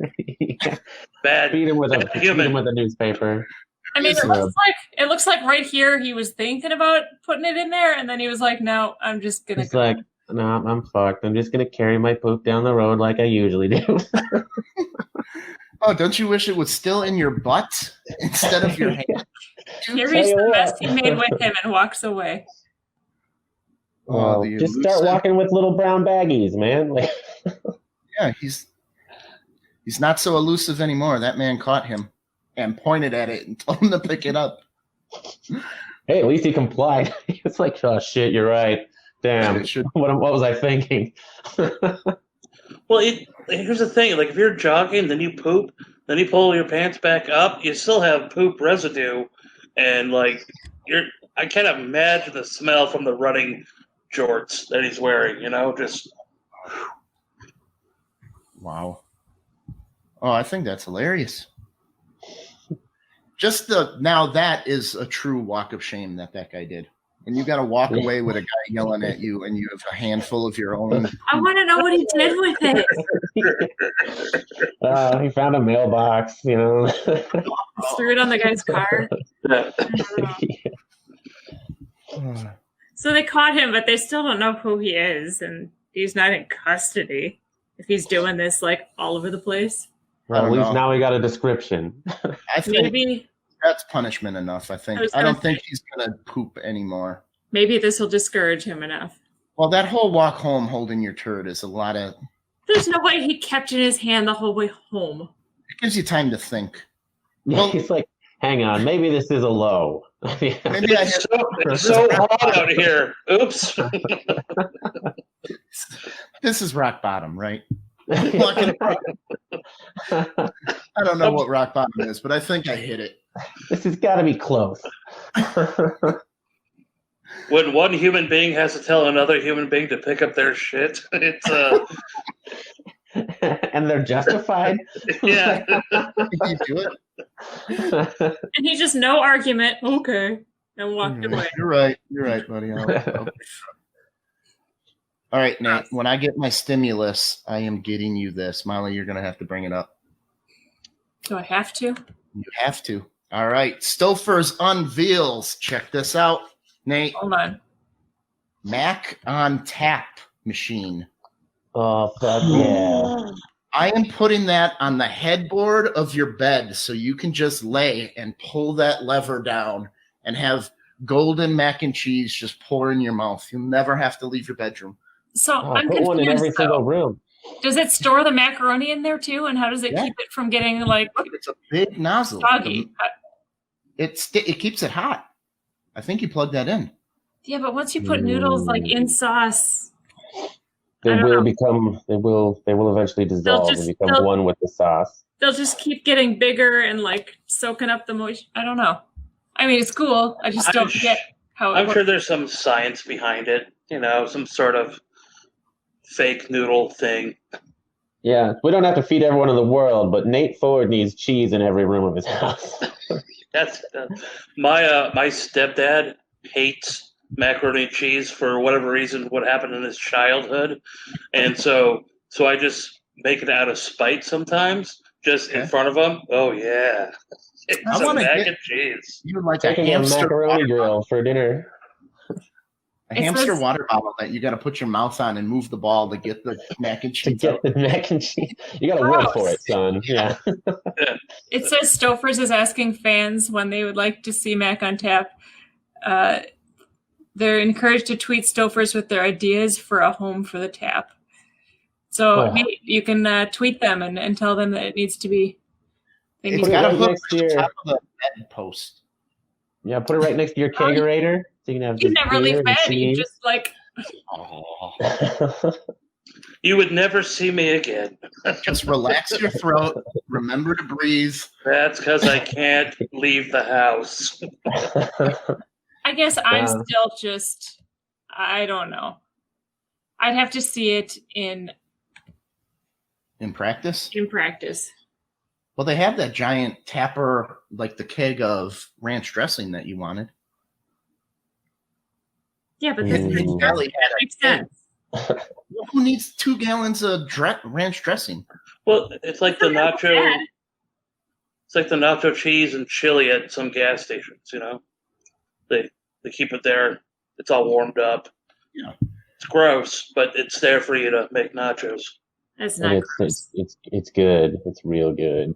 Bad. Feed him with human. a newspaper. I mean, it looks like right here he was thinking about putting it in there, and then he was like, "No, I'm just gonna." He's like, "No, I'm fucked. I'm just gonna carry my poop down the road like I usually do." Oh, don't you wish it was still in your butt instead of your hand? Carries the mess he made with him and walks away. Just start walking with little brown baggies, man. Yeah, he's not so elusive anymore. That man caught him and pointed at it and told him to pick it up. Hey, at least he complied. It's like, oh shit, you're right. Damn, what was I thinking? Well, here's the thing. Like, if you're jogging, then you poop, then you pull your pants back up, you still have poop residue, and like I can't imagine the smell from the running jorts that he's wearing. Just. Wow. Oh, I think that's hilarious. Now that is a true walk of shame that guy did. And you got to walk away with a guy yelling at you, and you have a handful of your own. I want to know what he did with it. He found a mailbox, Threw it on the guy's car. So they caught him, but they still don't know who he is, and he's not in custody. If he's doing this like all over the place. Well, at least now we got a description. I think maybe that's punishment enough. I don't think he's gonna poop anymore. Maybe this will discourage him enough. Well, that whole walk home holding your turd is a lot of. There's no way he kept it in his hand the whole way home. It gives you time to think. Well, he's like, hang on, maybe this is a low. Maybe it's so hot out here. Oops. This is rock bottom, right? I don't know what rock bottom is, but I think I hit it. This has got to be close. When one human being has to tell another human being to pick up their shit, it's and they're justified. Yeah. You do it. And he just no argument. Okay, and walked away. You're right, buddy. All right, Nate. When I get my stimulus, I am getting you this. Molly, you're gonna have to bring it up. Do I have to? You have to. All right. Stouffer's unveils. Check this out, Nate. Hold on. Mac on tap machine. Oh, fuck yeah. I am putting that on the headboard of your bed so you can just lay and pull that lever down and have golden mac and cheese just pour in your mouth. You'll never have to leave your bedroom. So I'm put confused. One in every single room. Does it store the macaroni in there too? And how does it keep it from getting like? It's a big nozzle. Soggy. It keeps it hot. I think you plug that in. Yeah, but once you put noodles like in sauce, they will eventually dissolve and become one with the sauce. They'll just keep getting bigger and like soaking up the moisture. I don't know. I mean, it's cool. I just don't get how it works. I'm sure there's some science behind it. Some sort of fake noodle thing. Yeah, we don't have to feed everyone in the world, but Nate Ford needs cheese in every room of his house. That's my stepdad hates macaroni and cheese for whatever reason. What happened in his childhood, and so I just make it out of spite sometimes, just in front of him. Oh yeah, it's some mac and cheese. You would like taking a macaroni grill for dinner. A hamster water bottle that you got to put your mouth on and move the ball to get the mac and cheese. The mac and cheese. You got to work for it, son. Yeah. It says Stouffer's is asking fans when they would like to see Mac on tap. They're encouraged to tweet Stouffer's with their ideas for a home for the tap. So maybe you can tweet them and tell them that it needs to be Thank It's you. got a right hook next on to the your- top of the bed post. Yeah, put it right next to your kegerator, so you can have You just never beer leave and bed. You cheese. just like Oh. You would never see me again. Just relax your throat. Remember to breathe. That's because I can't leave the house. I guess I'm Yeah. still just I don't know. I'd have to see it in practice. practice. Well, they have that giant tapper, like the keg of ranch dressing that you wanted. Yeah, but Mm. this Charlie had makes a keg. sense. Who needs 2 gallons of ranch dressing? Well, it's like the Not nacho. bad. It's like the nacho cheese and chili at some gas stations. You know, they keep it there. It's all warmed up. Yeah. It's gross, but it's there for you to make nachos. That's And not it's good. It's real good.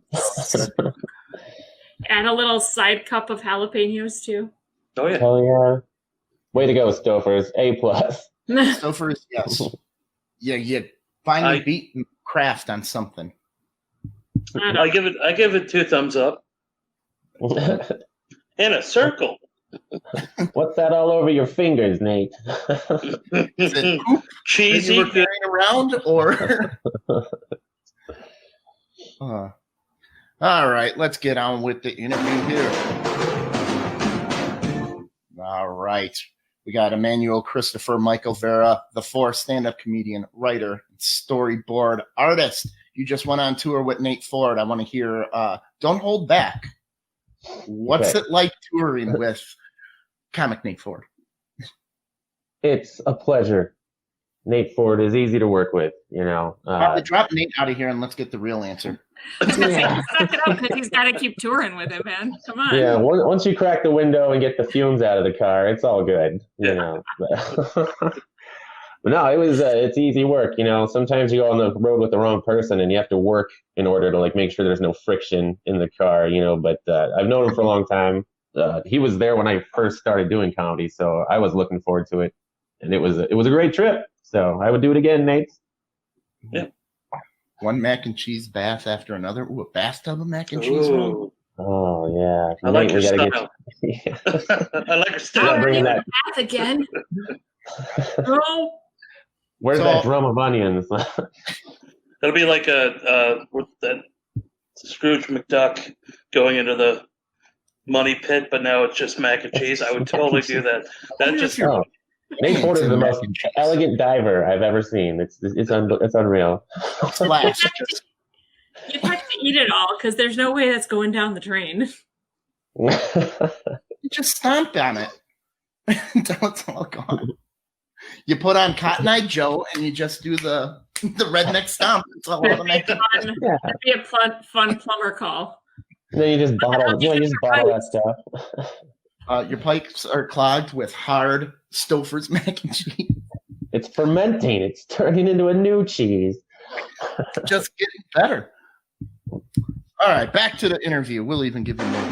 Add a little side cup of jalapenos too. Oh yeah. Hell yeah! Way to go, Stofers. A+. So first, yes. Yeah, you finally beat Kraft on something. I give it 2 thumbs up in a circle. What's that all over your fingers, Nate? Is it poop that Cheesy. you were carrying around, or? All right, let's get on with the interview here. All right. We got Emmanuel, Christopher, Michael, Vera, the 4 stand-up comedian, writer, and storyboard artist. You just went on tour with Nate Ford. I want to hear, don't hold back. What's Okay. it like touring with comic Nate Ford? It's a pleasure. Nate Ford is easy to work with, you know. Drop Nate out of here and let's get the real answer. Suck it up because he's got to keep touring with it, man. Come on. Yeah, once you crack the window and get the fumes out of the car, it's all good, you know. But no, it's easy work, you know. Sometimes you go on the road with the wrong person and you have to work in order to like make sure there's no friction in the car, you know. But I've known him for a long time. He was there when I first started doing comedy, so I was looking forward to it, and it was a great trip. So I would do it again, Nate. Yeah. One mac and cheese bath after another. Ooh, a bathtub of mac and cheese. Ooh. Oh yeah, I like your we gotta style. Yeah. I like your Oh, style. bring are you that- in bath again? No. Where's So- that drum of onions? It'll be like with that Scrooge McDuck going into the money pit, but now it's just mac and cheese. I would totally do that. That just Oh, Nate Ford is the Mac most and cheese. elegant diver I've ever seen. It's unreal. Splash. You'd have to eat it all because there's no way that's going down the drain. You just stomp on it until it's all gone. You put on Cotton Eye Joe and you just do the redneck stomp. It's all That'd be a automatic. Yeah. that'd be a fun plumber call. Then you just bottle that stuff. Your pipes are clogged with hard Stouffer's mac and cheese. It's fermenting. It's turning into a new cheese. Just getting better. All right, back to the interview. We'll even give you more.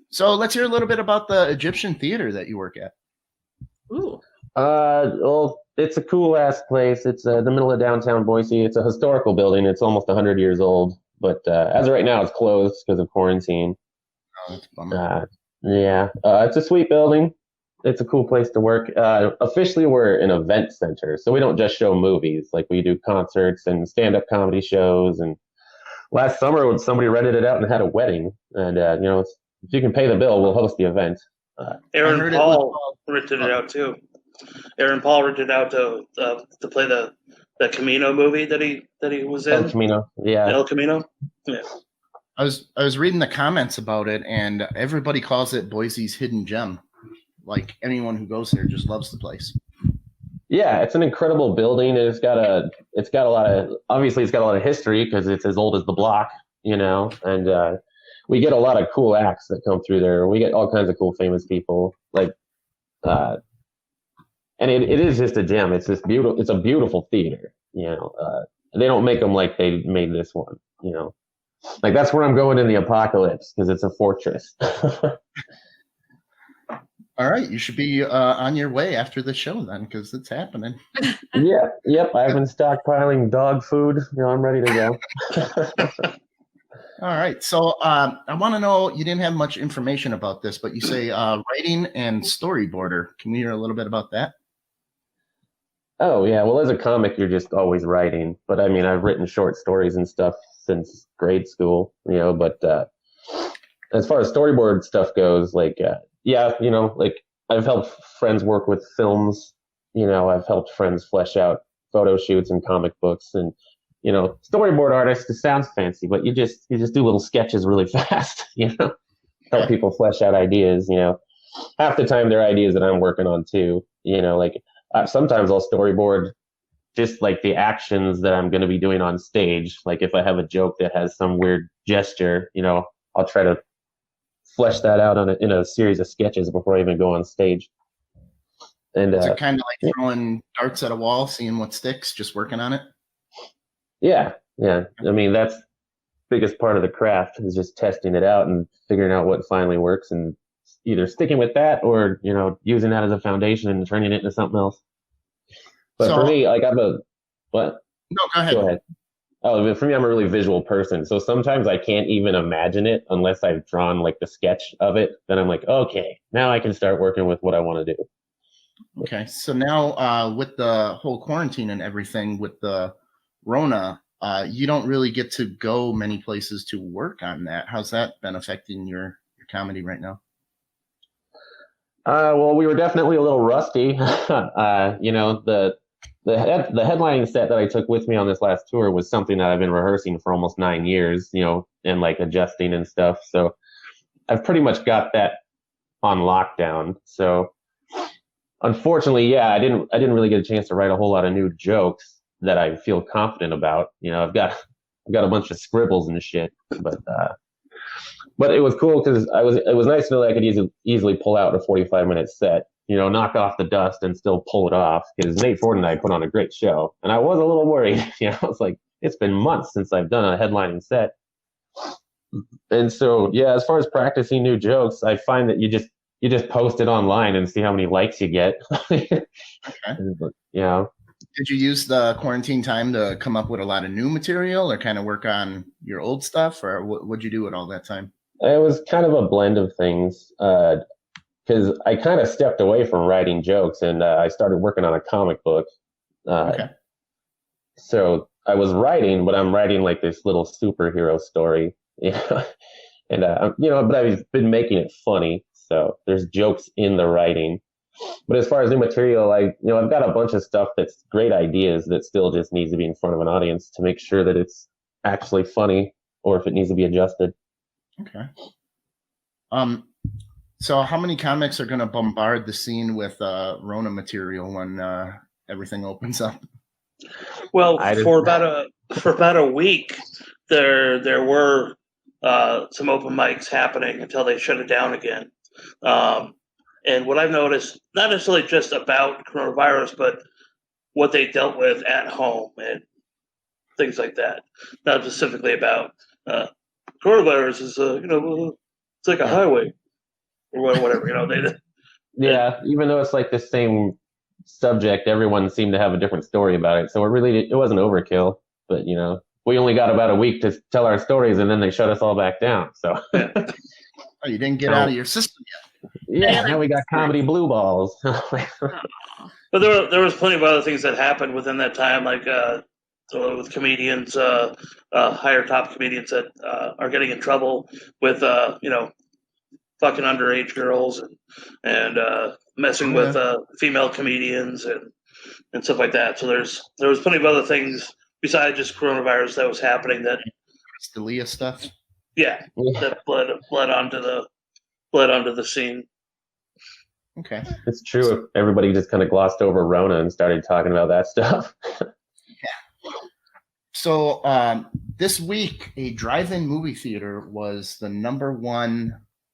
So let's hear a little bit about the Egyptian theater that you work at. Ooh. Well, it's a cool ass place. It's in the middle of downtown Boise. It's a historical building. It's almost 100 years old, but as of right now, it's closed because of quarantine. Oh, that's a bummer. It's a sweet building. It's a cool place to work. Officially, we're an event center, so we don't just show movies. Like we do concerts and stand-up comedy shows. And last summer, when somebody rented it out and had a wedding, and if you can pay the bill, we'll host the event. Aaron heard it Paul was- rented it out too. Aaron Paul rented out to play the Camino movie that he was in. El Camino, yeah. El Camino. Yeah. I was reading the comments about it, and everybody calls it Boise's hidden gem. Like anyone who goes there just loves the place. Yeah, it's an incredible building, and it's got a lot of history because it's as old as the block, you know. And we get a lot of cool acts that come through there. We get all kinds of cool famous people, like, and it is just a gem. It's this beautiful. It's a beautiful theater, you know. They don't make them like they made this one, you know. Like that's where I'm going in the apocalypse because it's a fortress. All right, you should be on your way after the show then, because it's happening. Yeah, yep. I've been stockpiling dog food. I'm ready to go. All right, so I want to know, you didn't have much information about this, but you say writing and storyboarder. Can we hear a little bit about that? Oh yeah, well as a comic you're just always writing. But I mean I've written short stories and stuff since grade school, but as far as storyboard stuff goes, like like I've helped friends work with films, I've helped friends flesh out photo shoots and comic books and storyboard artist, it sounds fancy, but you just do little sketches really fast, help people flesh out ideas, half the time they're ideas that I'm working on too, like sometimes I'll storyboard just like the actions that I'm going to be doing on stage. Like if I have a joke that has some weird gesture, I'll try to flesh that out in a series of sketches before I even go on stage. And is it kind of like throwing darts at a wall, seeing what sticks, just working on it? Yeah. I mean, that's the biggest part of the craft is just testing it out and figuring out what finally works and either sticking with that or, using that as a foundation and turning it into something else. But for me, like what? No, go ahead. Go ahead. Oh, for me, I'm a really visual person. So sometimes I can't even imagine it unless I've drawn like the sketch of it. Then I'm like, okay, now I can start working with what I want to do. Okay. So now with the whole quarantine and everything with the Rona, you don't really get to go many places to work on that. How's that been affecting your comedy right now? Well, we were definitely a little rusty. The headlining set that I took with me on this last tour was something that I've been rehearsing for almost 9 years, and like adjusting and stuff. So I've pretty much got that on lockdown. So unfortunately, yeah, I didn't really get a chance to write a whole lot of new jokes that I feel confident about. I've got a bunch of scribbles and shit, but it was cool because it was nice to know that I could easily pull out a 45-minute set, knock off the dust and still pull it off. Because Nate Ford and I put on a great show, and I was a little worried. I was like, it's been months since I've done a headlining set, and so yeah, as far as practicing new jokes, I find that you just post it online and see how many likes you get. Okay. Yeah. Did you use the quarantine time to come up with a lot of new material, or kind of work on your old stuff, or what'd you do with all that time? It was kind of a blend of things because I kind of stepped away from writing jokes and I started working on a comic book. Okay. So I was writing, but I'm writing like this little superhero story, and but I've been making it funny. So there's jokes in the writing. But as far as new material, I've got a bunch of stuff that's great ideas that still just needs to be in front of an audience to make sure that it's actually funny or if it needs to be adjusted. Okay. So how many comics are going to bombard the scene with Rona material when everything opens up? Well, for about a week, there were some open mics happening until they shut it down again. And what I've noticed, not necessarily just about coronavirus, but what they dealt with at home and things like that. Not specifically about coronavirus is, it's like a highway or whatever, Yeah, even though it's like the same subject, everyone seemed to have a different story about it. So it wasn't overkill, but we only got about a week to tell our stories and then they shut us all back down. So oh, you didn't get out of your system yet. Yeah, now we got comedy blue balls. But there was plenty of other things that happened within that time, like with comedians, higher top comedians that are getting in trouble with fucking underage girls and messing with female comedians and stuff like that. So there was plenty of other things besides just coronavirus that was happening that Delia stuff. Yeah, that bled onto the scene. Okay. It's true. Everybody just kind of glossed over Rona and started talking about that stuff. Yeah. So this week, a drive-in movie theater was the #1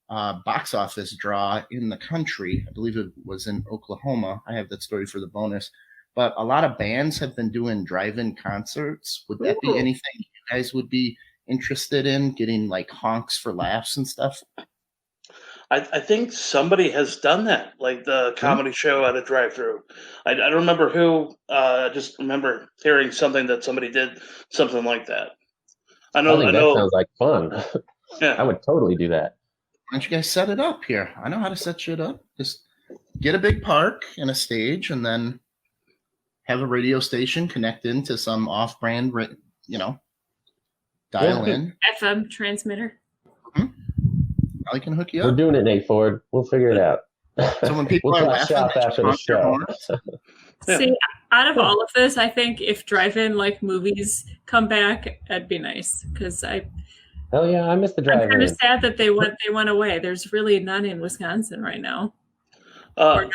box office draw in the country. I believe it was in Oklahoma. I have that story for the bonus. But a lot of bands have been doing drive-in concerts. Would that be anything you guys would be interested in, getting like honks for laughs and stuff? I think somebody has done that, like the comedy show at a drive-through. I don't remember who. I just remember hearing something that somebody did something like that. I I think that know. sounds like fun. Yeah. I would totally do that. Why don't you guys set it up here? I know how to set shit up. Just get a big park and a stage, and then have a radio station connect into some off-brand, dial in. FM transmitter. I can hook you We're up. doing it, Nate Ford. We'll figure it out. So when people we'll are talk laughing, shop they after the honk their show. horns. Yeah. See, out of all of this, I think if drive-in like movies come back, that'd be nice because Hell yeah, I miss the I'm drive-in. kind of sad that they went away. There's really none in Wisconsin right now. There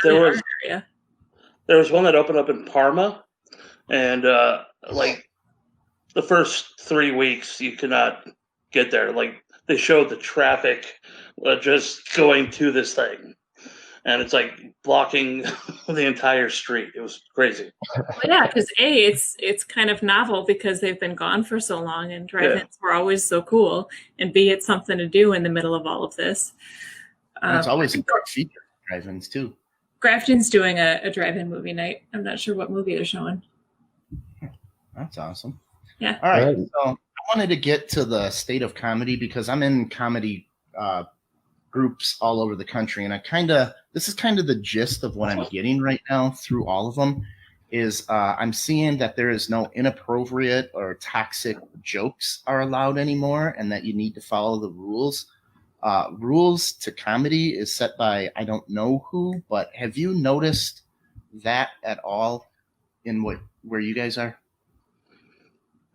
was one that opened up in Parma, and like the first 3 weeks you could not get there. Like they showed the traffic just going to this thing, and it's like blocking the entire street. It was crazy. Well, yeah, because it's kind of novel because they've been gone for so long, and drive-ins were always so cool. And B, it's something to do in the middle of all of this. And it's always a dark feature drive-ins too. Grafton's doing a drive-in movie night. I'm not sure what movie they're showing. That's awesome. Yeah. All right. Right. So I wanted to get to the state of comedy because I'm in comedy groups all over the country, and this is kind of the gist of what I'm getting right now through all of them. Is I'm seeing that there is no inappropriate or toxic jokes are allowed anymore, and that you need to follow the rules. Rules to comedy is set by I don't know who, but have you noticed that at all in where you guys are?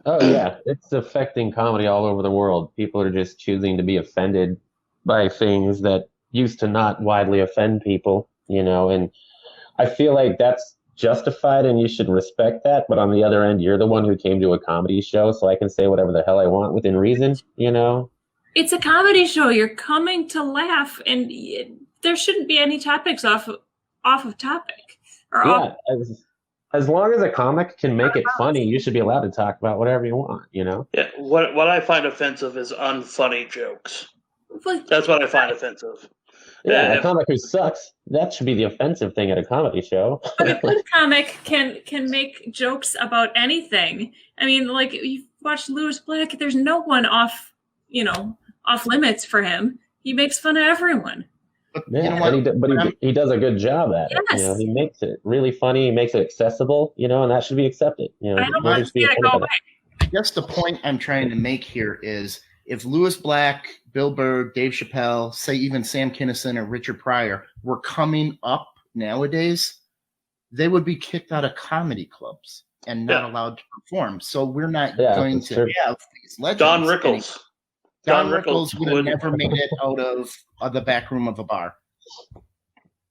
Oh yeah, it's affecting comedy all over the world. People are just choosing to be offended by things that used to not widely offend people, and I feel like that's justified and you should respect that. But on the other end, you're the one who came to a comedy show, so I can say whatever the hell I want within reason, It's a comedy show. You're coming to laugh, and there shouldn't be any topics off of topic. Yeah, as long as a comic can make it funny, you should be allowed to talk about whatever you want, Yeah. What I find offensive is unfunny jokes. That's what I find offensive. Yeah, a comic who sucks, that should be the offensive thing at a comedy show. But a good comic can make jokes about anything. I mean, like you watch Lewis Black, there's no one off limits for him. He makes fun of everyone. But he does a good job at it. Yes. He makes it really funny. He makes it accessible. And that should be accepted. I don't want to see it go away. I guess the point I'm trying to make here is if Lewis Black, Bill Burr, Dave Chappelle, say even Sam Kinison or Richard Pryor were coming up nowadays, they would be kicked out of comedy clubs and not allowed to perform. So we're not going to have these legends. Don Rickles. Don Rickles would have never made it out of the back room of a bar.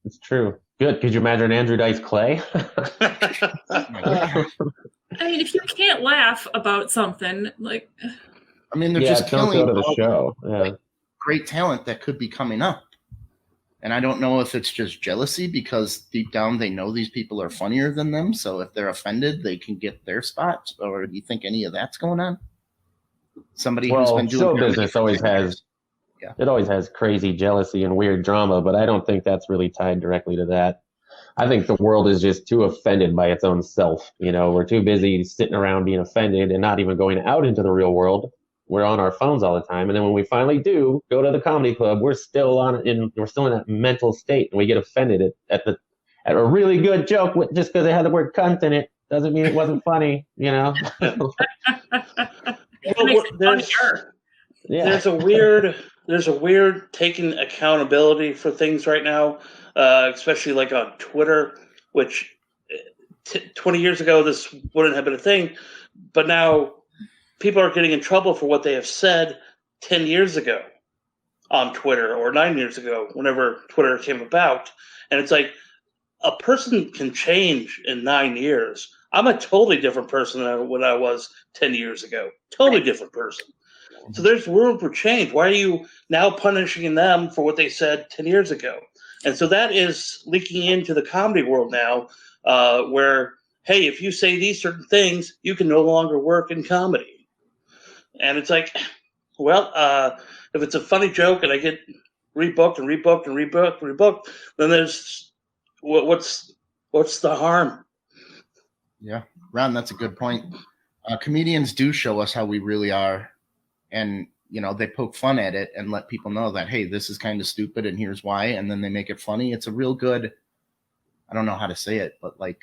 It's true. Good. Could you imagine Andrew Dice Clay? I mean, if you can't laugh about something, like... I mean, they're just killing don't go to the show. Like, great talent that could be coming up. And I don't know if it's just jealousy because deep down they know these people are funnier than them. So if they're offended, they can get their spots. Or do you think any of that's going on? Somebody who's been doing show business always has crazy jealousy and weird drama, but I don't think that's really tied directly to that. I think the world is just too offended by its own self. We're too busy sitting around being offended and not even going out into the real world. We're on our phones all the time, and then when we finally do go to the comedy club, we're still in that mental state, and we get offended at a really good joke just because it had the word cunt in it. Doesn't mean it wasn't funny, There's a weird taking accountability for things right now, especially like on Twitter, which 20 years ago this wouldn't have been a thing, but now people are getting in trouble for what they have said 10 years ago on Twitter or 9 years ago, whenever Twitter came about. And it's like a person can change in 9 years. I'm a totally different person than what I was 10 years ago. Totally different person. So there's room for change. Why are you now punishing them for what they said 10 years ago? And so that is leaking into the comedy world now, where, hey, if you say these certain things, you can no longer work in comedy. And it's like, well, if it's a funny joke and I get rebooked and rebooked and rebooked and rebooked. Then there's what's the harm? Yeah, Ron, that's a good point. Comedians do show us how we really are, and they poke fun at it and let people know that, hey, this is kind of stupid and here's why, and then they make it funny. It's a real good, I don't know how to say it, but like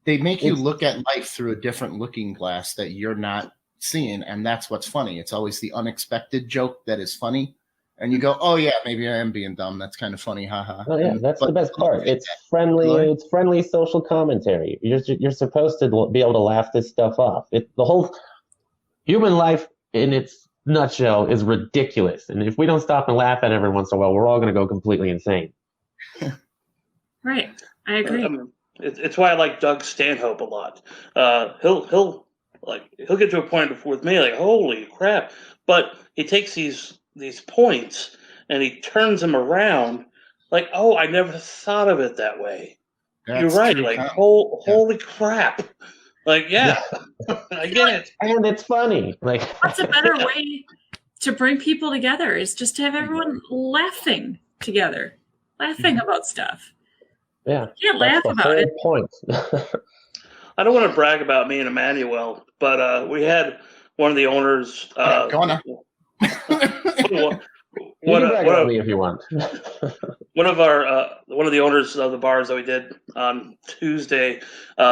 they make you look at life through a different looking glass that you're not seeing, and that's what's funny. It's always the unexpected joke that is funny, and you go, oh yeah, maybe I am being dumb. That's kind of funny, haha. Oh yeah, that's the best part. It's friendly. It's friendly social commentary. You're supposed to be able to laugh this stuff off. The whole human life in its nutshell is ridiculous, and if we don't stop and laugh at it every once in a while, we're all going to go completely insane. Right, I agree. It's why I like Doug Stanhope a lot. He'll get to a point with me like, holy crap! But he takes these points and he turns them around like, oh, I never thought of it that way. You're right. Like, holy crap! Like, yeah. I get it. And it's funny. Like, what's a better way to bring people together is just to have everyone laughing together, laughing about stuff. Yeah. You can't laugh about it. Point. I don't want to brag about me and Emmanuel, but we had one of the owners. Go on. You can brag about me if you want. one of the owners of the bars that we did on Tuesday,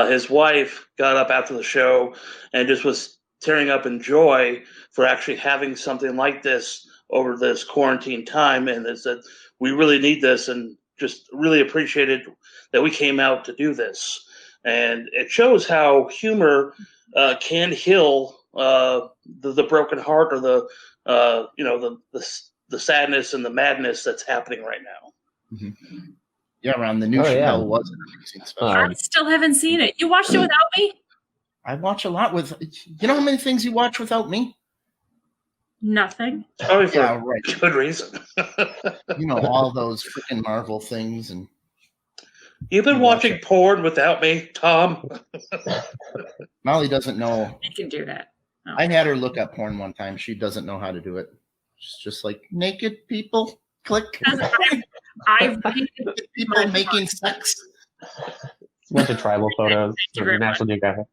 his wife got up after the show and just was tearing up in joy for actually having something like this over this quarantine time, and they said we really need this, and just really appreciated that we came out to do this. And it shows how humor can heal the broken heart or the sadness and the madness that's happening right now. Mm-hmm. Yeah, Ron, the new Chappelle was an amazing special. I still haven't seen it. You watched it without me? I watch a lot with. You know how many things you watch without me? Nothing. Probably for good reason. All those freaking Marvel things, and you've been watching porn without me, Tom. Molly doesn't know. You can do that. No. I had her look up porn one time. She doesn't know how to do it. She's just like naked people. Click. I've people making sex. Bunch of tribal photos. National Geographic.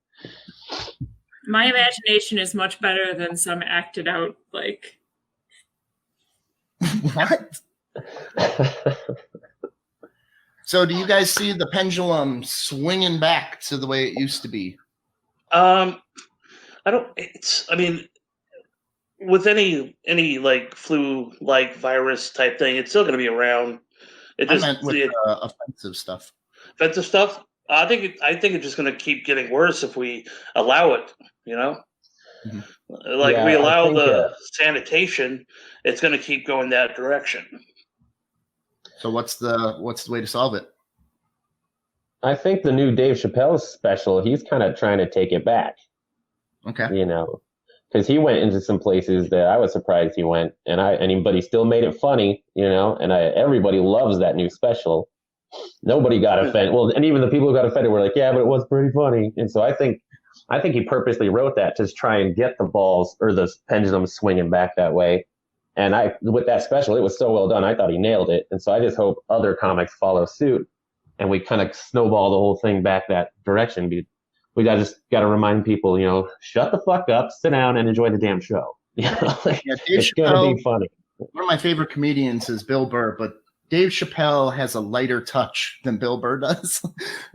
My imagination is much better than some acted out like. What? So, do you guys see the pendulum swinging back to the way it used to be? I don't. With any like flu-like virus type thing, it's still going to be around. I meant with offensive stuff. Offensive stuff. I think it's just going to keep getting worse if we allow it. Mm-hmm. Like we allow the sanitation, it's going to keep going that direction. So what's the way to solve it? I think the new Dave Chappelle special, he's kind of trying to take it back. Okay. Because he went into some places that I was surprised he went, but he still made it funny, and everybody loves that new special. Nobody got offended. Well, and even the people who got offended were like, yeah, but it was pretty funny. And so I think he purposely wrote that to try and get the balls or the pendulum swinging back that way. And with that special, it was so well done. I thought he nailed it. And so I just hope other comics follow suit and we kind of snowball the whole thing back that direction. We just got to remind people, shut the fuck up, sit down and enjoy the damn show. It's going to be funny. One of my favorite comedians is Bill Burr, but Dave Chappelle has a lighter touch than Bill Burr does.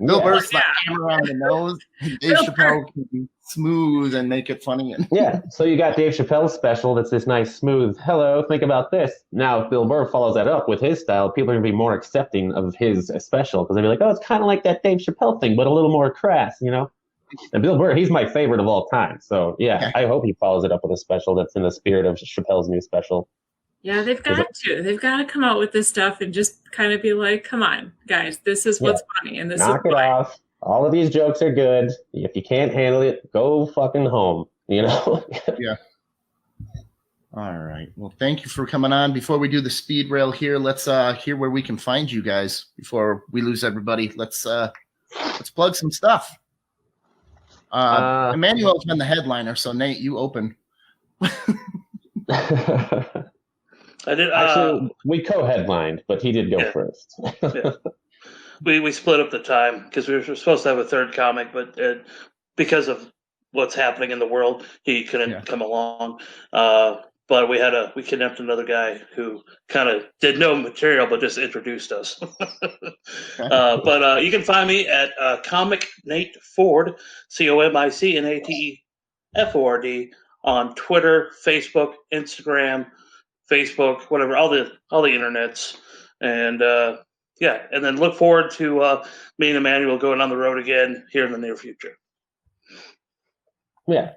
Bill Burr's the hammer on the nose. Dave Chappelle can be smooth and make it funny. Yeah, so you got Dave Chappelle's special that's this nice, smooth, hello, think about this. Now, if Bill Burr follows that up with his style, people are going to be more accepting of his special because they'll be like, oh, it's kind of like that Dave Chappelle thing, but a little more crass, And Bill Burr, he's my favorite of all time. So, yeah, I hope he follows it up with a special that's in the spirit of Chappelle's new special. Yeah, they've got to. They've got to come out with this stuff and just kind of be like, come on, guys, this is what's funny. And this knock it off. All of these jokes are good. If you can't handle it, go fucking home, Yeah. All right. Well, thank you for coming on. Before we do the speed rail here, let's hear where we can find you guys before we lose everybody. Let's plug some stuff. Emmanuel's been the headliner, so Nate, you open. I did. Actually, we co-headlined, but he did go first. Yeah. We split up the time because we were supposed to have a third comic, but because of what's happening in the world, he couldn't come along. But we kidnapped another guy who kind of did no material but just introduced us. But you can find me at Comic Nate Ford, COMICNATEFORD, on Twitter, Facebook, Instagram, whatever, all the internets, and and then look forward to me and Emmanuel going on the road again here in the near future. Yeah.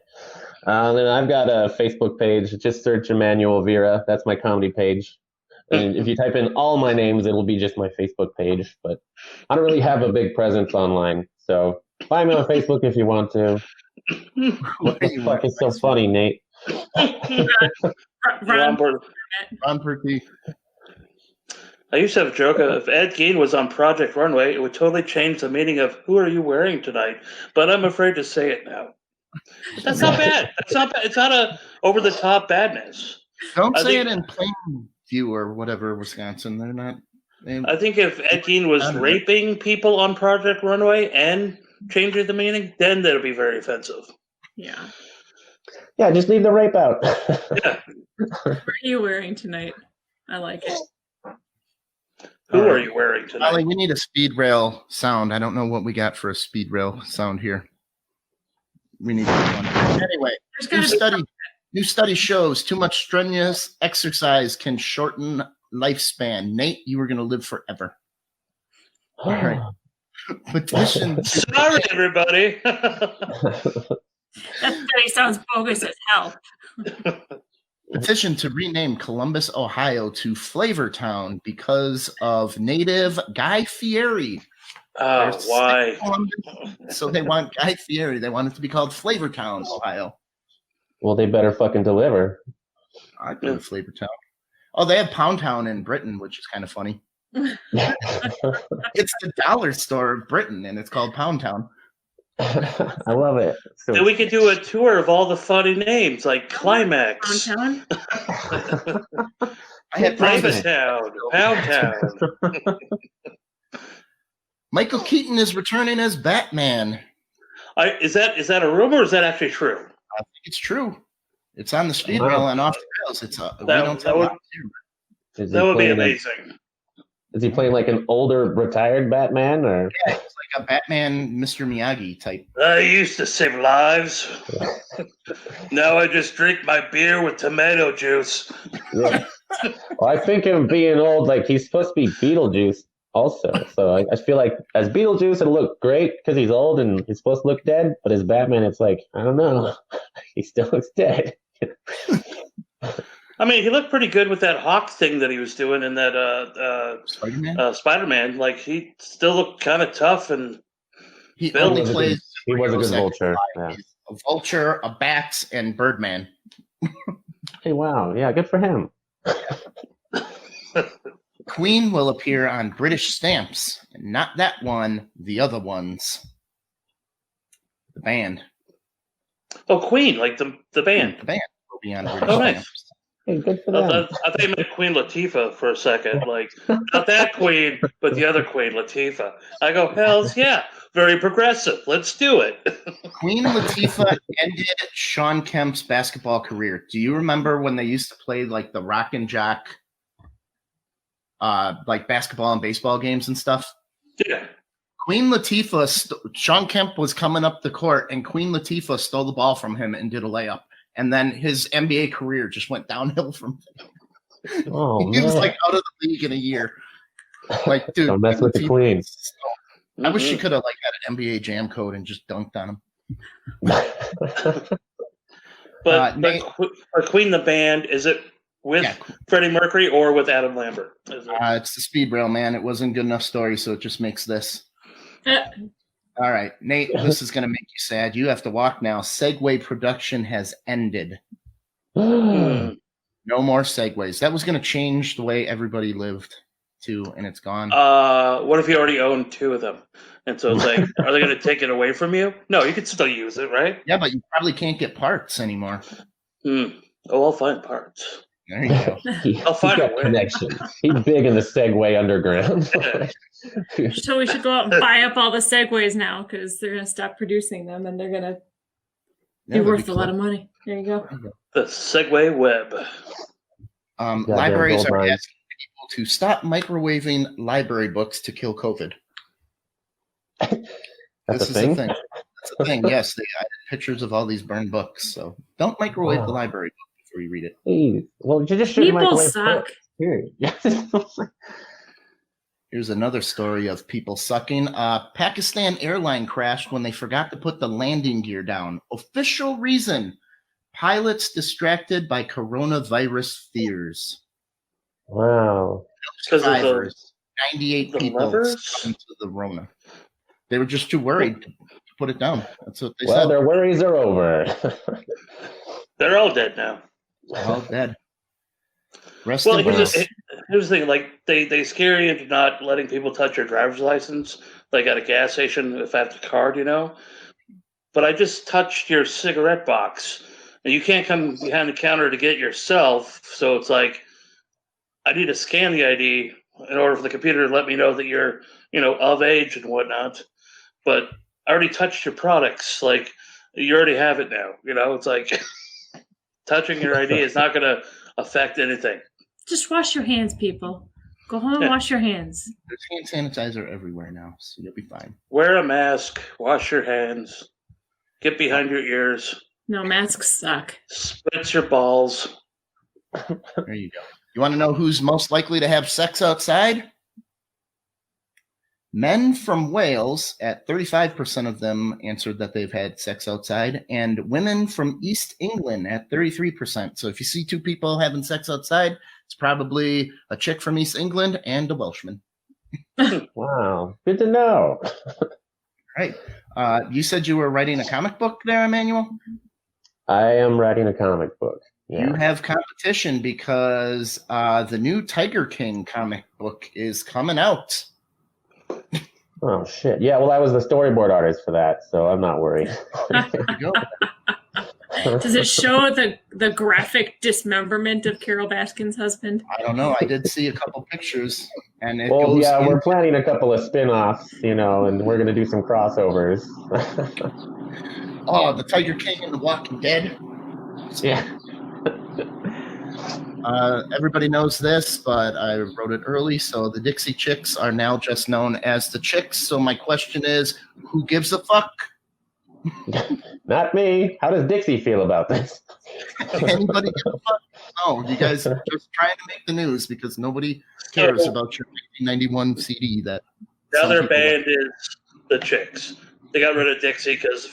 Then I've got a Facebook page. Just search Emmanuel Vera. That's my comedy page. And if you type in all my names, it'll be just my Facebook page. But I don't really have a big presence online. So find me on Facebook if you want to. What the fuck is so funny, Nate? Ron Perky. I used to have a joke. If Ed Gein was on Project Runway, it would totally change the meaning of "Who are you wearing tonight?" But I'm afraid to say it now. That's not bad. That's not bad. It's not a over-the-top badness. Don't say it in Plainview or whatever, Wisconsin. They're not. I think if Ed Gein was raping people on Project Runway and changing the meaning, then that would be very offensive. Yeah. Yeah, just leave the rape out. Yeah. What are you wearing tonight? I like it. Who are you wearing tonight? Ollie, we need a speed rail sound. I don't know what we got for a speed rail sound here. We need one. Anyway, new study shows too much strenuous exercise can shorten lifespan. Nate, you were going to live forever. All right. Petition. Sorry, everybody. That study sounds bogus as hell. Petition to rename Columbus, Ohio to Flavortown because of native Guy Fieri. Why? So they want Guy Fieri. They want it to be called Flavortown, Ohio. Well, they better fucking deliver. I'd go to Flavortown. Oh, they have Pound Town in Britain, which is kind of funny. It's the dollar store of Britain, and it's called Pound Town. I love it. So Then we could do a tour of all the funny names, like Climax, Downtown? I had Flavortown, Pound Town. Michael Keaton is returning as Batman. Is that a rumor or is that actually true? I think it's true. It's on the speed rail and off the rails. It's that would be amazing. Is he playing like an older retired Batman, or? Yeah, it's like a Batman, Mr. Miyagi type. I used to save lives. Now I just drink my beer with tomato juice. Yeah. Well, I think him being old, like he's supposed to be Beetlejuice also. So I feel like as Beetlejuice, it'll look great because he's old and he's supposed to look dead. But as Batman, it's like, I don't know. He still looks dead. I mean, he looked pretty good with that hawk thing that he was doing in that Spider-Man. Like, he still looked kind of tough and he only plays. He was a good vulture. Yeah. A vulture, a bat, and Birdman. Hey, wow. Yeah, good for him. Queen will appear on British stamps. Not that one, the other ones. The band. Oh, Queen, like the band. The band will be on British stamps. Hey, good for them. I thought you meant Queen Latifah for a second. Like, not that Queen, but the other Queen, Latifah. I go, hells yeah. Very progressive. Let's do it. Queen Latifah ended Sean Kemp's basketball career. Do you remember when they used to play like the Rock and Jock, like basketball and baseball games and stuff? Yeah. Queen Latifah, Sean Kemp was coming up the court, and Queen Latifah stole the ball from him and did a layup. And then his NBA career just went downhill from there. Oh, he was like out of the league in a year. Like, dude, don't mess with the Queen. I wish she could have like had an NBA jam code and just dunked on him. But Queen the band, is it with Freddie Mercury or with Adam Lambert? It's the speed rail, man. It wasn't a good enough story, so it just makes this. All right, Nate, this is going to make you sad. You have to walk now. Segway production has ended. No more Segways. That was going to change the way everybody lived, too, and it's gone. What if you already own two of them? And so it's like, are they going to take it away from you? No, you can still use it, right? Yeah, but you probably can't get parts anymore. Oh, I'll find parts. There you go. I'll find He's got a way. connections. He's big in the Segway underground. So we should go out and buy up all the Segways now because they're going to stop producing them and they're going to be worth a lot of money. There you go. The Segway web. Libraries gold are mines. asking people to stop microwaving library books to kill COVID. That's This a is thing? the thing. That's the thing. Yes, they added pictures of all these burned books. So don't microwave the Wow. library book before you read it. Please. Well, you just should People microwave suck. books. Period. Here's another story of people sucking. Pakistan airline crashed when they forgot to put the landing gear down. Official reason: pilots distracted by coronavirus fears. Wow. Because of the, Survivors. 98 the people levers? succumbed to the Rona. They were just too worried to put it down. That's what they Well, said. their worries are over. they're all dead now. All dead. Rest Well, in here's peace. the thing: like they scare you into not letting people touch your driver's license, like at a gas station if I have the card, But I just touched your cigarette box, and you can't come behind the counter to get it yourself. So it's like I need to scan the ID in order for the computer to let me know that you're, of age and whatnot. But I already touched your products. Like you already have it now. It's like touching your ID is not going to affect anything. Just wash your hands, people. Go home and wash your hands. There's hand sanitizer everywhere now, so you'll be fine. Wear a mask. Wash your hands. Get behind your ears. No, masks suck. Spritz your balls. There you go. You want to know who's most likely to have sex outside? Men from Wales, at 35% of them answered that they've had sex outside, and women from East England at 33%. So if you see two people having sex outside, it's probably a chick from East England and a Welshman. Wow. Good to know. Right. You said you were writing a comic book there, Emmanuel? I am writing a comic book. Yeah. You have competition because the new Tiger King comic book is coming out. Oh, shit. Yeah, well, I was the storyboard artist for that, so I'm not worried. There you go. Does it show the graphic dismemberment of Carol Baskin's husband? I don't know. I did see a couple pictures, and it Well, goes. yeah, we're planning a couple of spin-offs, and we're going to do some crossovers. Oh, the Tiger King and the Walking Dead. Yeah. Everybody knows this, but I wrote it early. So the Dixie Chicks are now just known as the Chicks. So my question is, who gives a fuck? Not me. How does Dixie feel about this? Anybody give a fuck? No, you guys are just trying to make the news because nobody cares about your 1991 CD. That Now some their people band is the Chicks. They got rid of Dixie because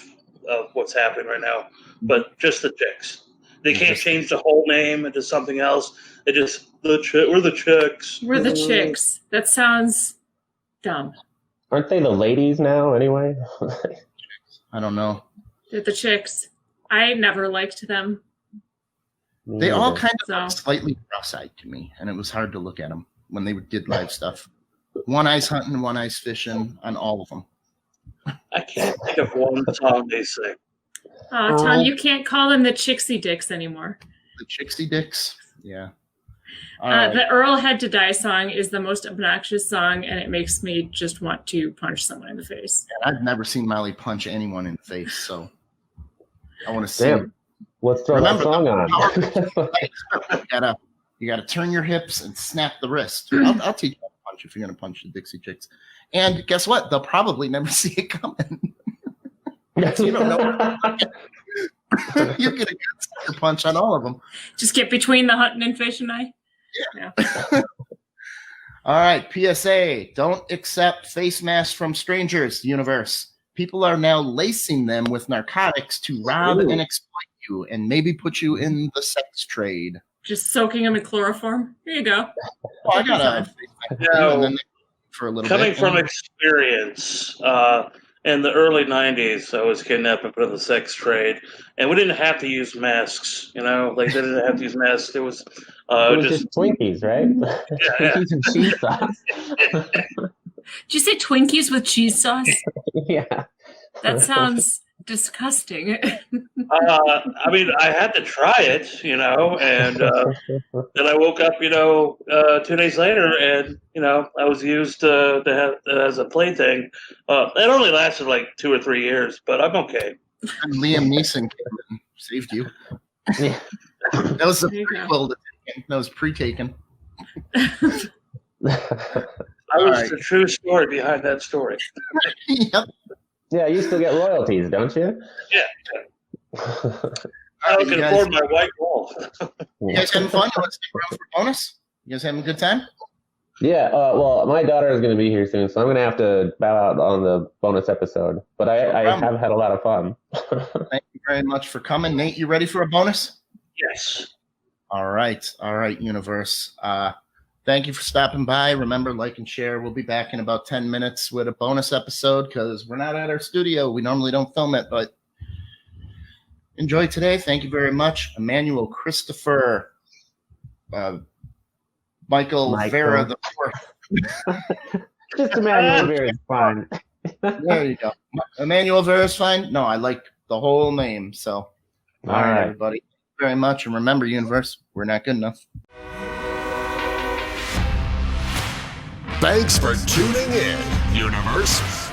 of what's happening right now, but just the Chicks. They can't change the whole name into something else. They just we're the Chicks. We're the chicks. That sounds dumb. Aren't they the ladies now, anyway? I don't know. They're the chicks. I never liked them. They all kind of So- look slightly cross-eyed to me, and it was hard to look at them when they did live stuff. One eye's hunting, one eye's fishing on all of them. I can't think of one song they sing. Oh, Tom, you can't call them the Chicksy Dicks anymore. The Chixie Dicks, yeah. All right. The Earl Had to Die song is the most obnoxious song, and it makes me just want to punch someone in the face. I've never seen Molly punch anyone in the face, so I want to see. Damn. Let's throw Remember, that song on. You gotta turn your hips and snap the wrist. I'll teach you how to punch if you're gonna punch the Dixie Chicks. And guess what? They'll probably never see it coming. You don't know. You get a good sucker punch on all of them. Just get between the hunting and fishing eye. Yeah. All right, PSA: don't accept face masks from strangers. Universe. People are now lacing them with narcotics to rob and exploit you, and maybe put you in the sex trade. Just soaking them in chloroform. Here you go. Well, I got a face mask and then they for a little Coming bit. from experience, in the early 90s, I was kidnapped and put in the sex trade. And we didn't have to use masks, they didn't have to use masks. It was It was just Twinkies, right? Yeah. Twinkies and cheese sauce. Did you say Twinkies with cheese sauce? Yeah. That sounds disgusting. I mean, I had to try it, and then I woke up, 2 days later, and I was used to have as a plaything. It only lasted like 2 or 3 years, but I'm okay. And Liam Neeson came and saved you. That was the prequel. That was pre-taken. I was the true story behind that story. Yep. Yeah, you still get royalties, don't you? Yeah. I can afford my white wall. You guys having fun? You want to stick around for bonus? You guys having a good time? Yeah, well, my daughter is going to be here soon, so I'm going to have to bow out on the bonus episode. But I have had a lot of fun. Thank you very much for coming. Nate, you ready for a bonus? Yes. All right, universe. Thank you for stopping by. Remember, like and share. We'll be back in about 10 minutes with a bonus episode because we're not at our studio. We normally don't film it, but enjoy today. Thank you very much. Emmanuel, Christopher, Michael. Vera the fourth. Just Emmanuel Vera is fine. There you go. Emmanuel Vera is fine. No, I like the whole name. So, all right, everybody. Thank you very much. And remember, universe, we're not good enough. Thanks for tuning in, universe.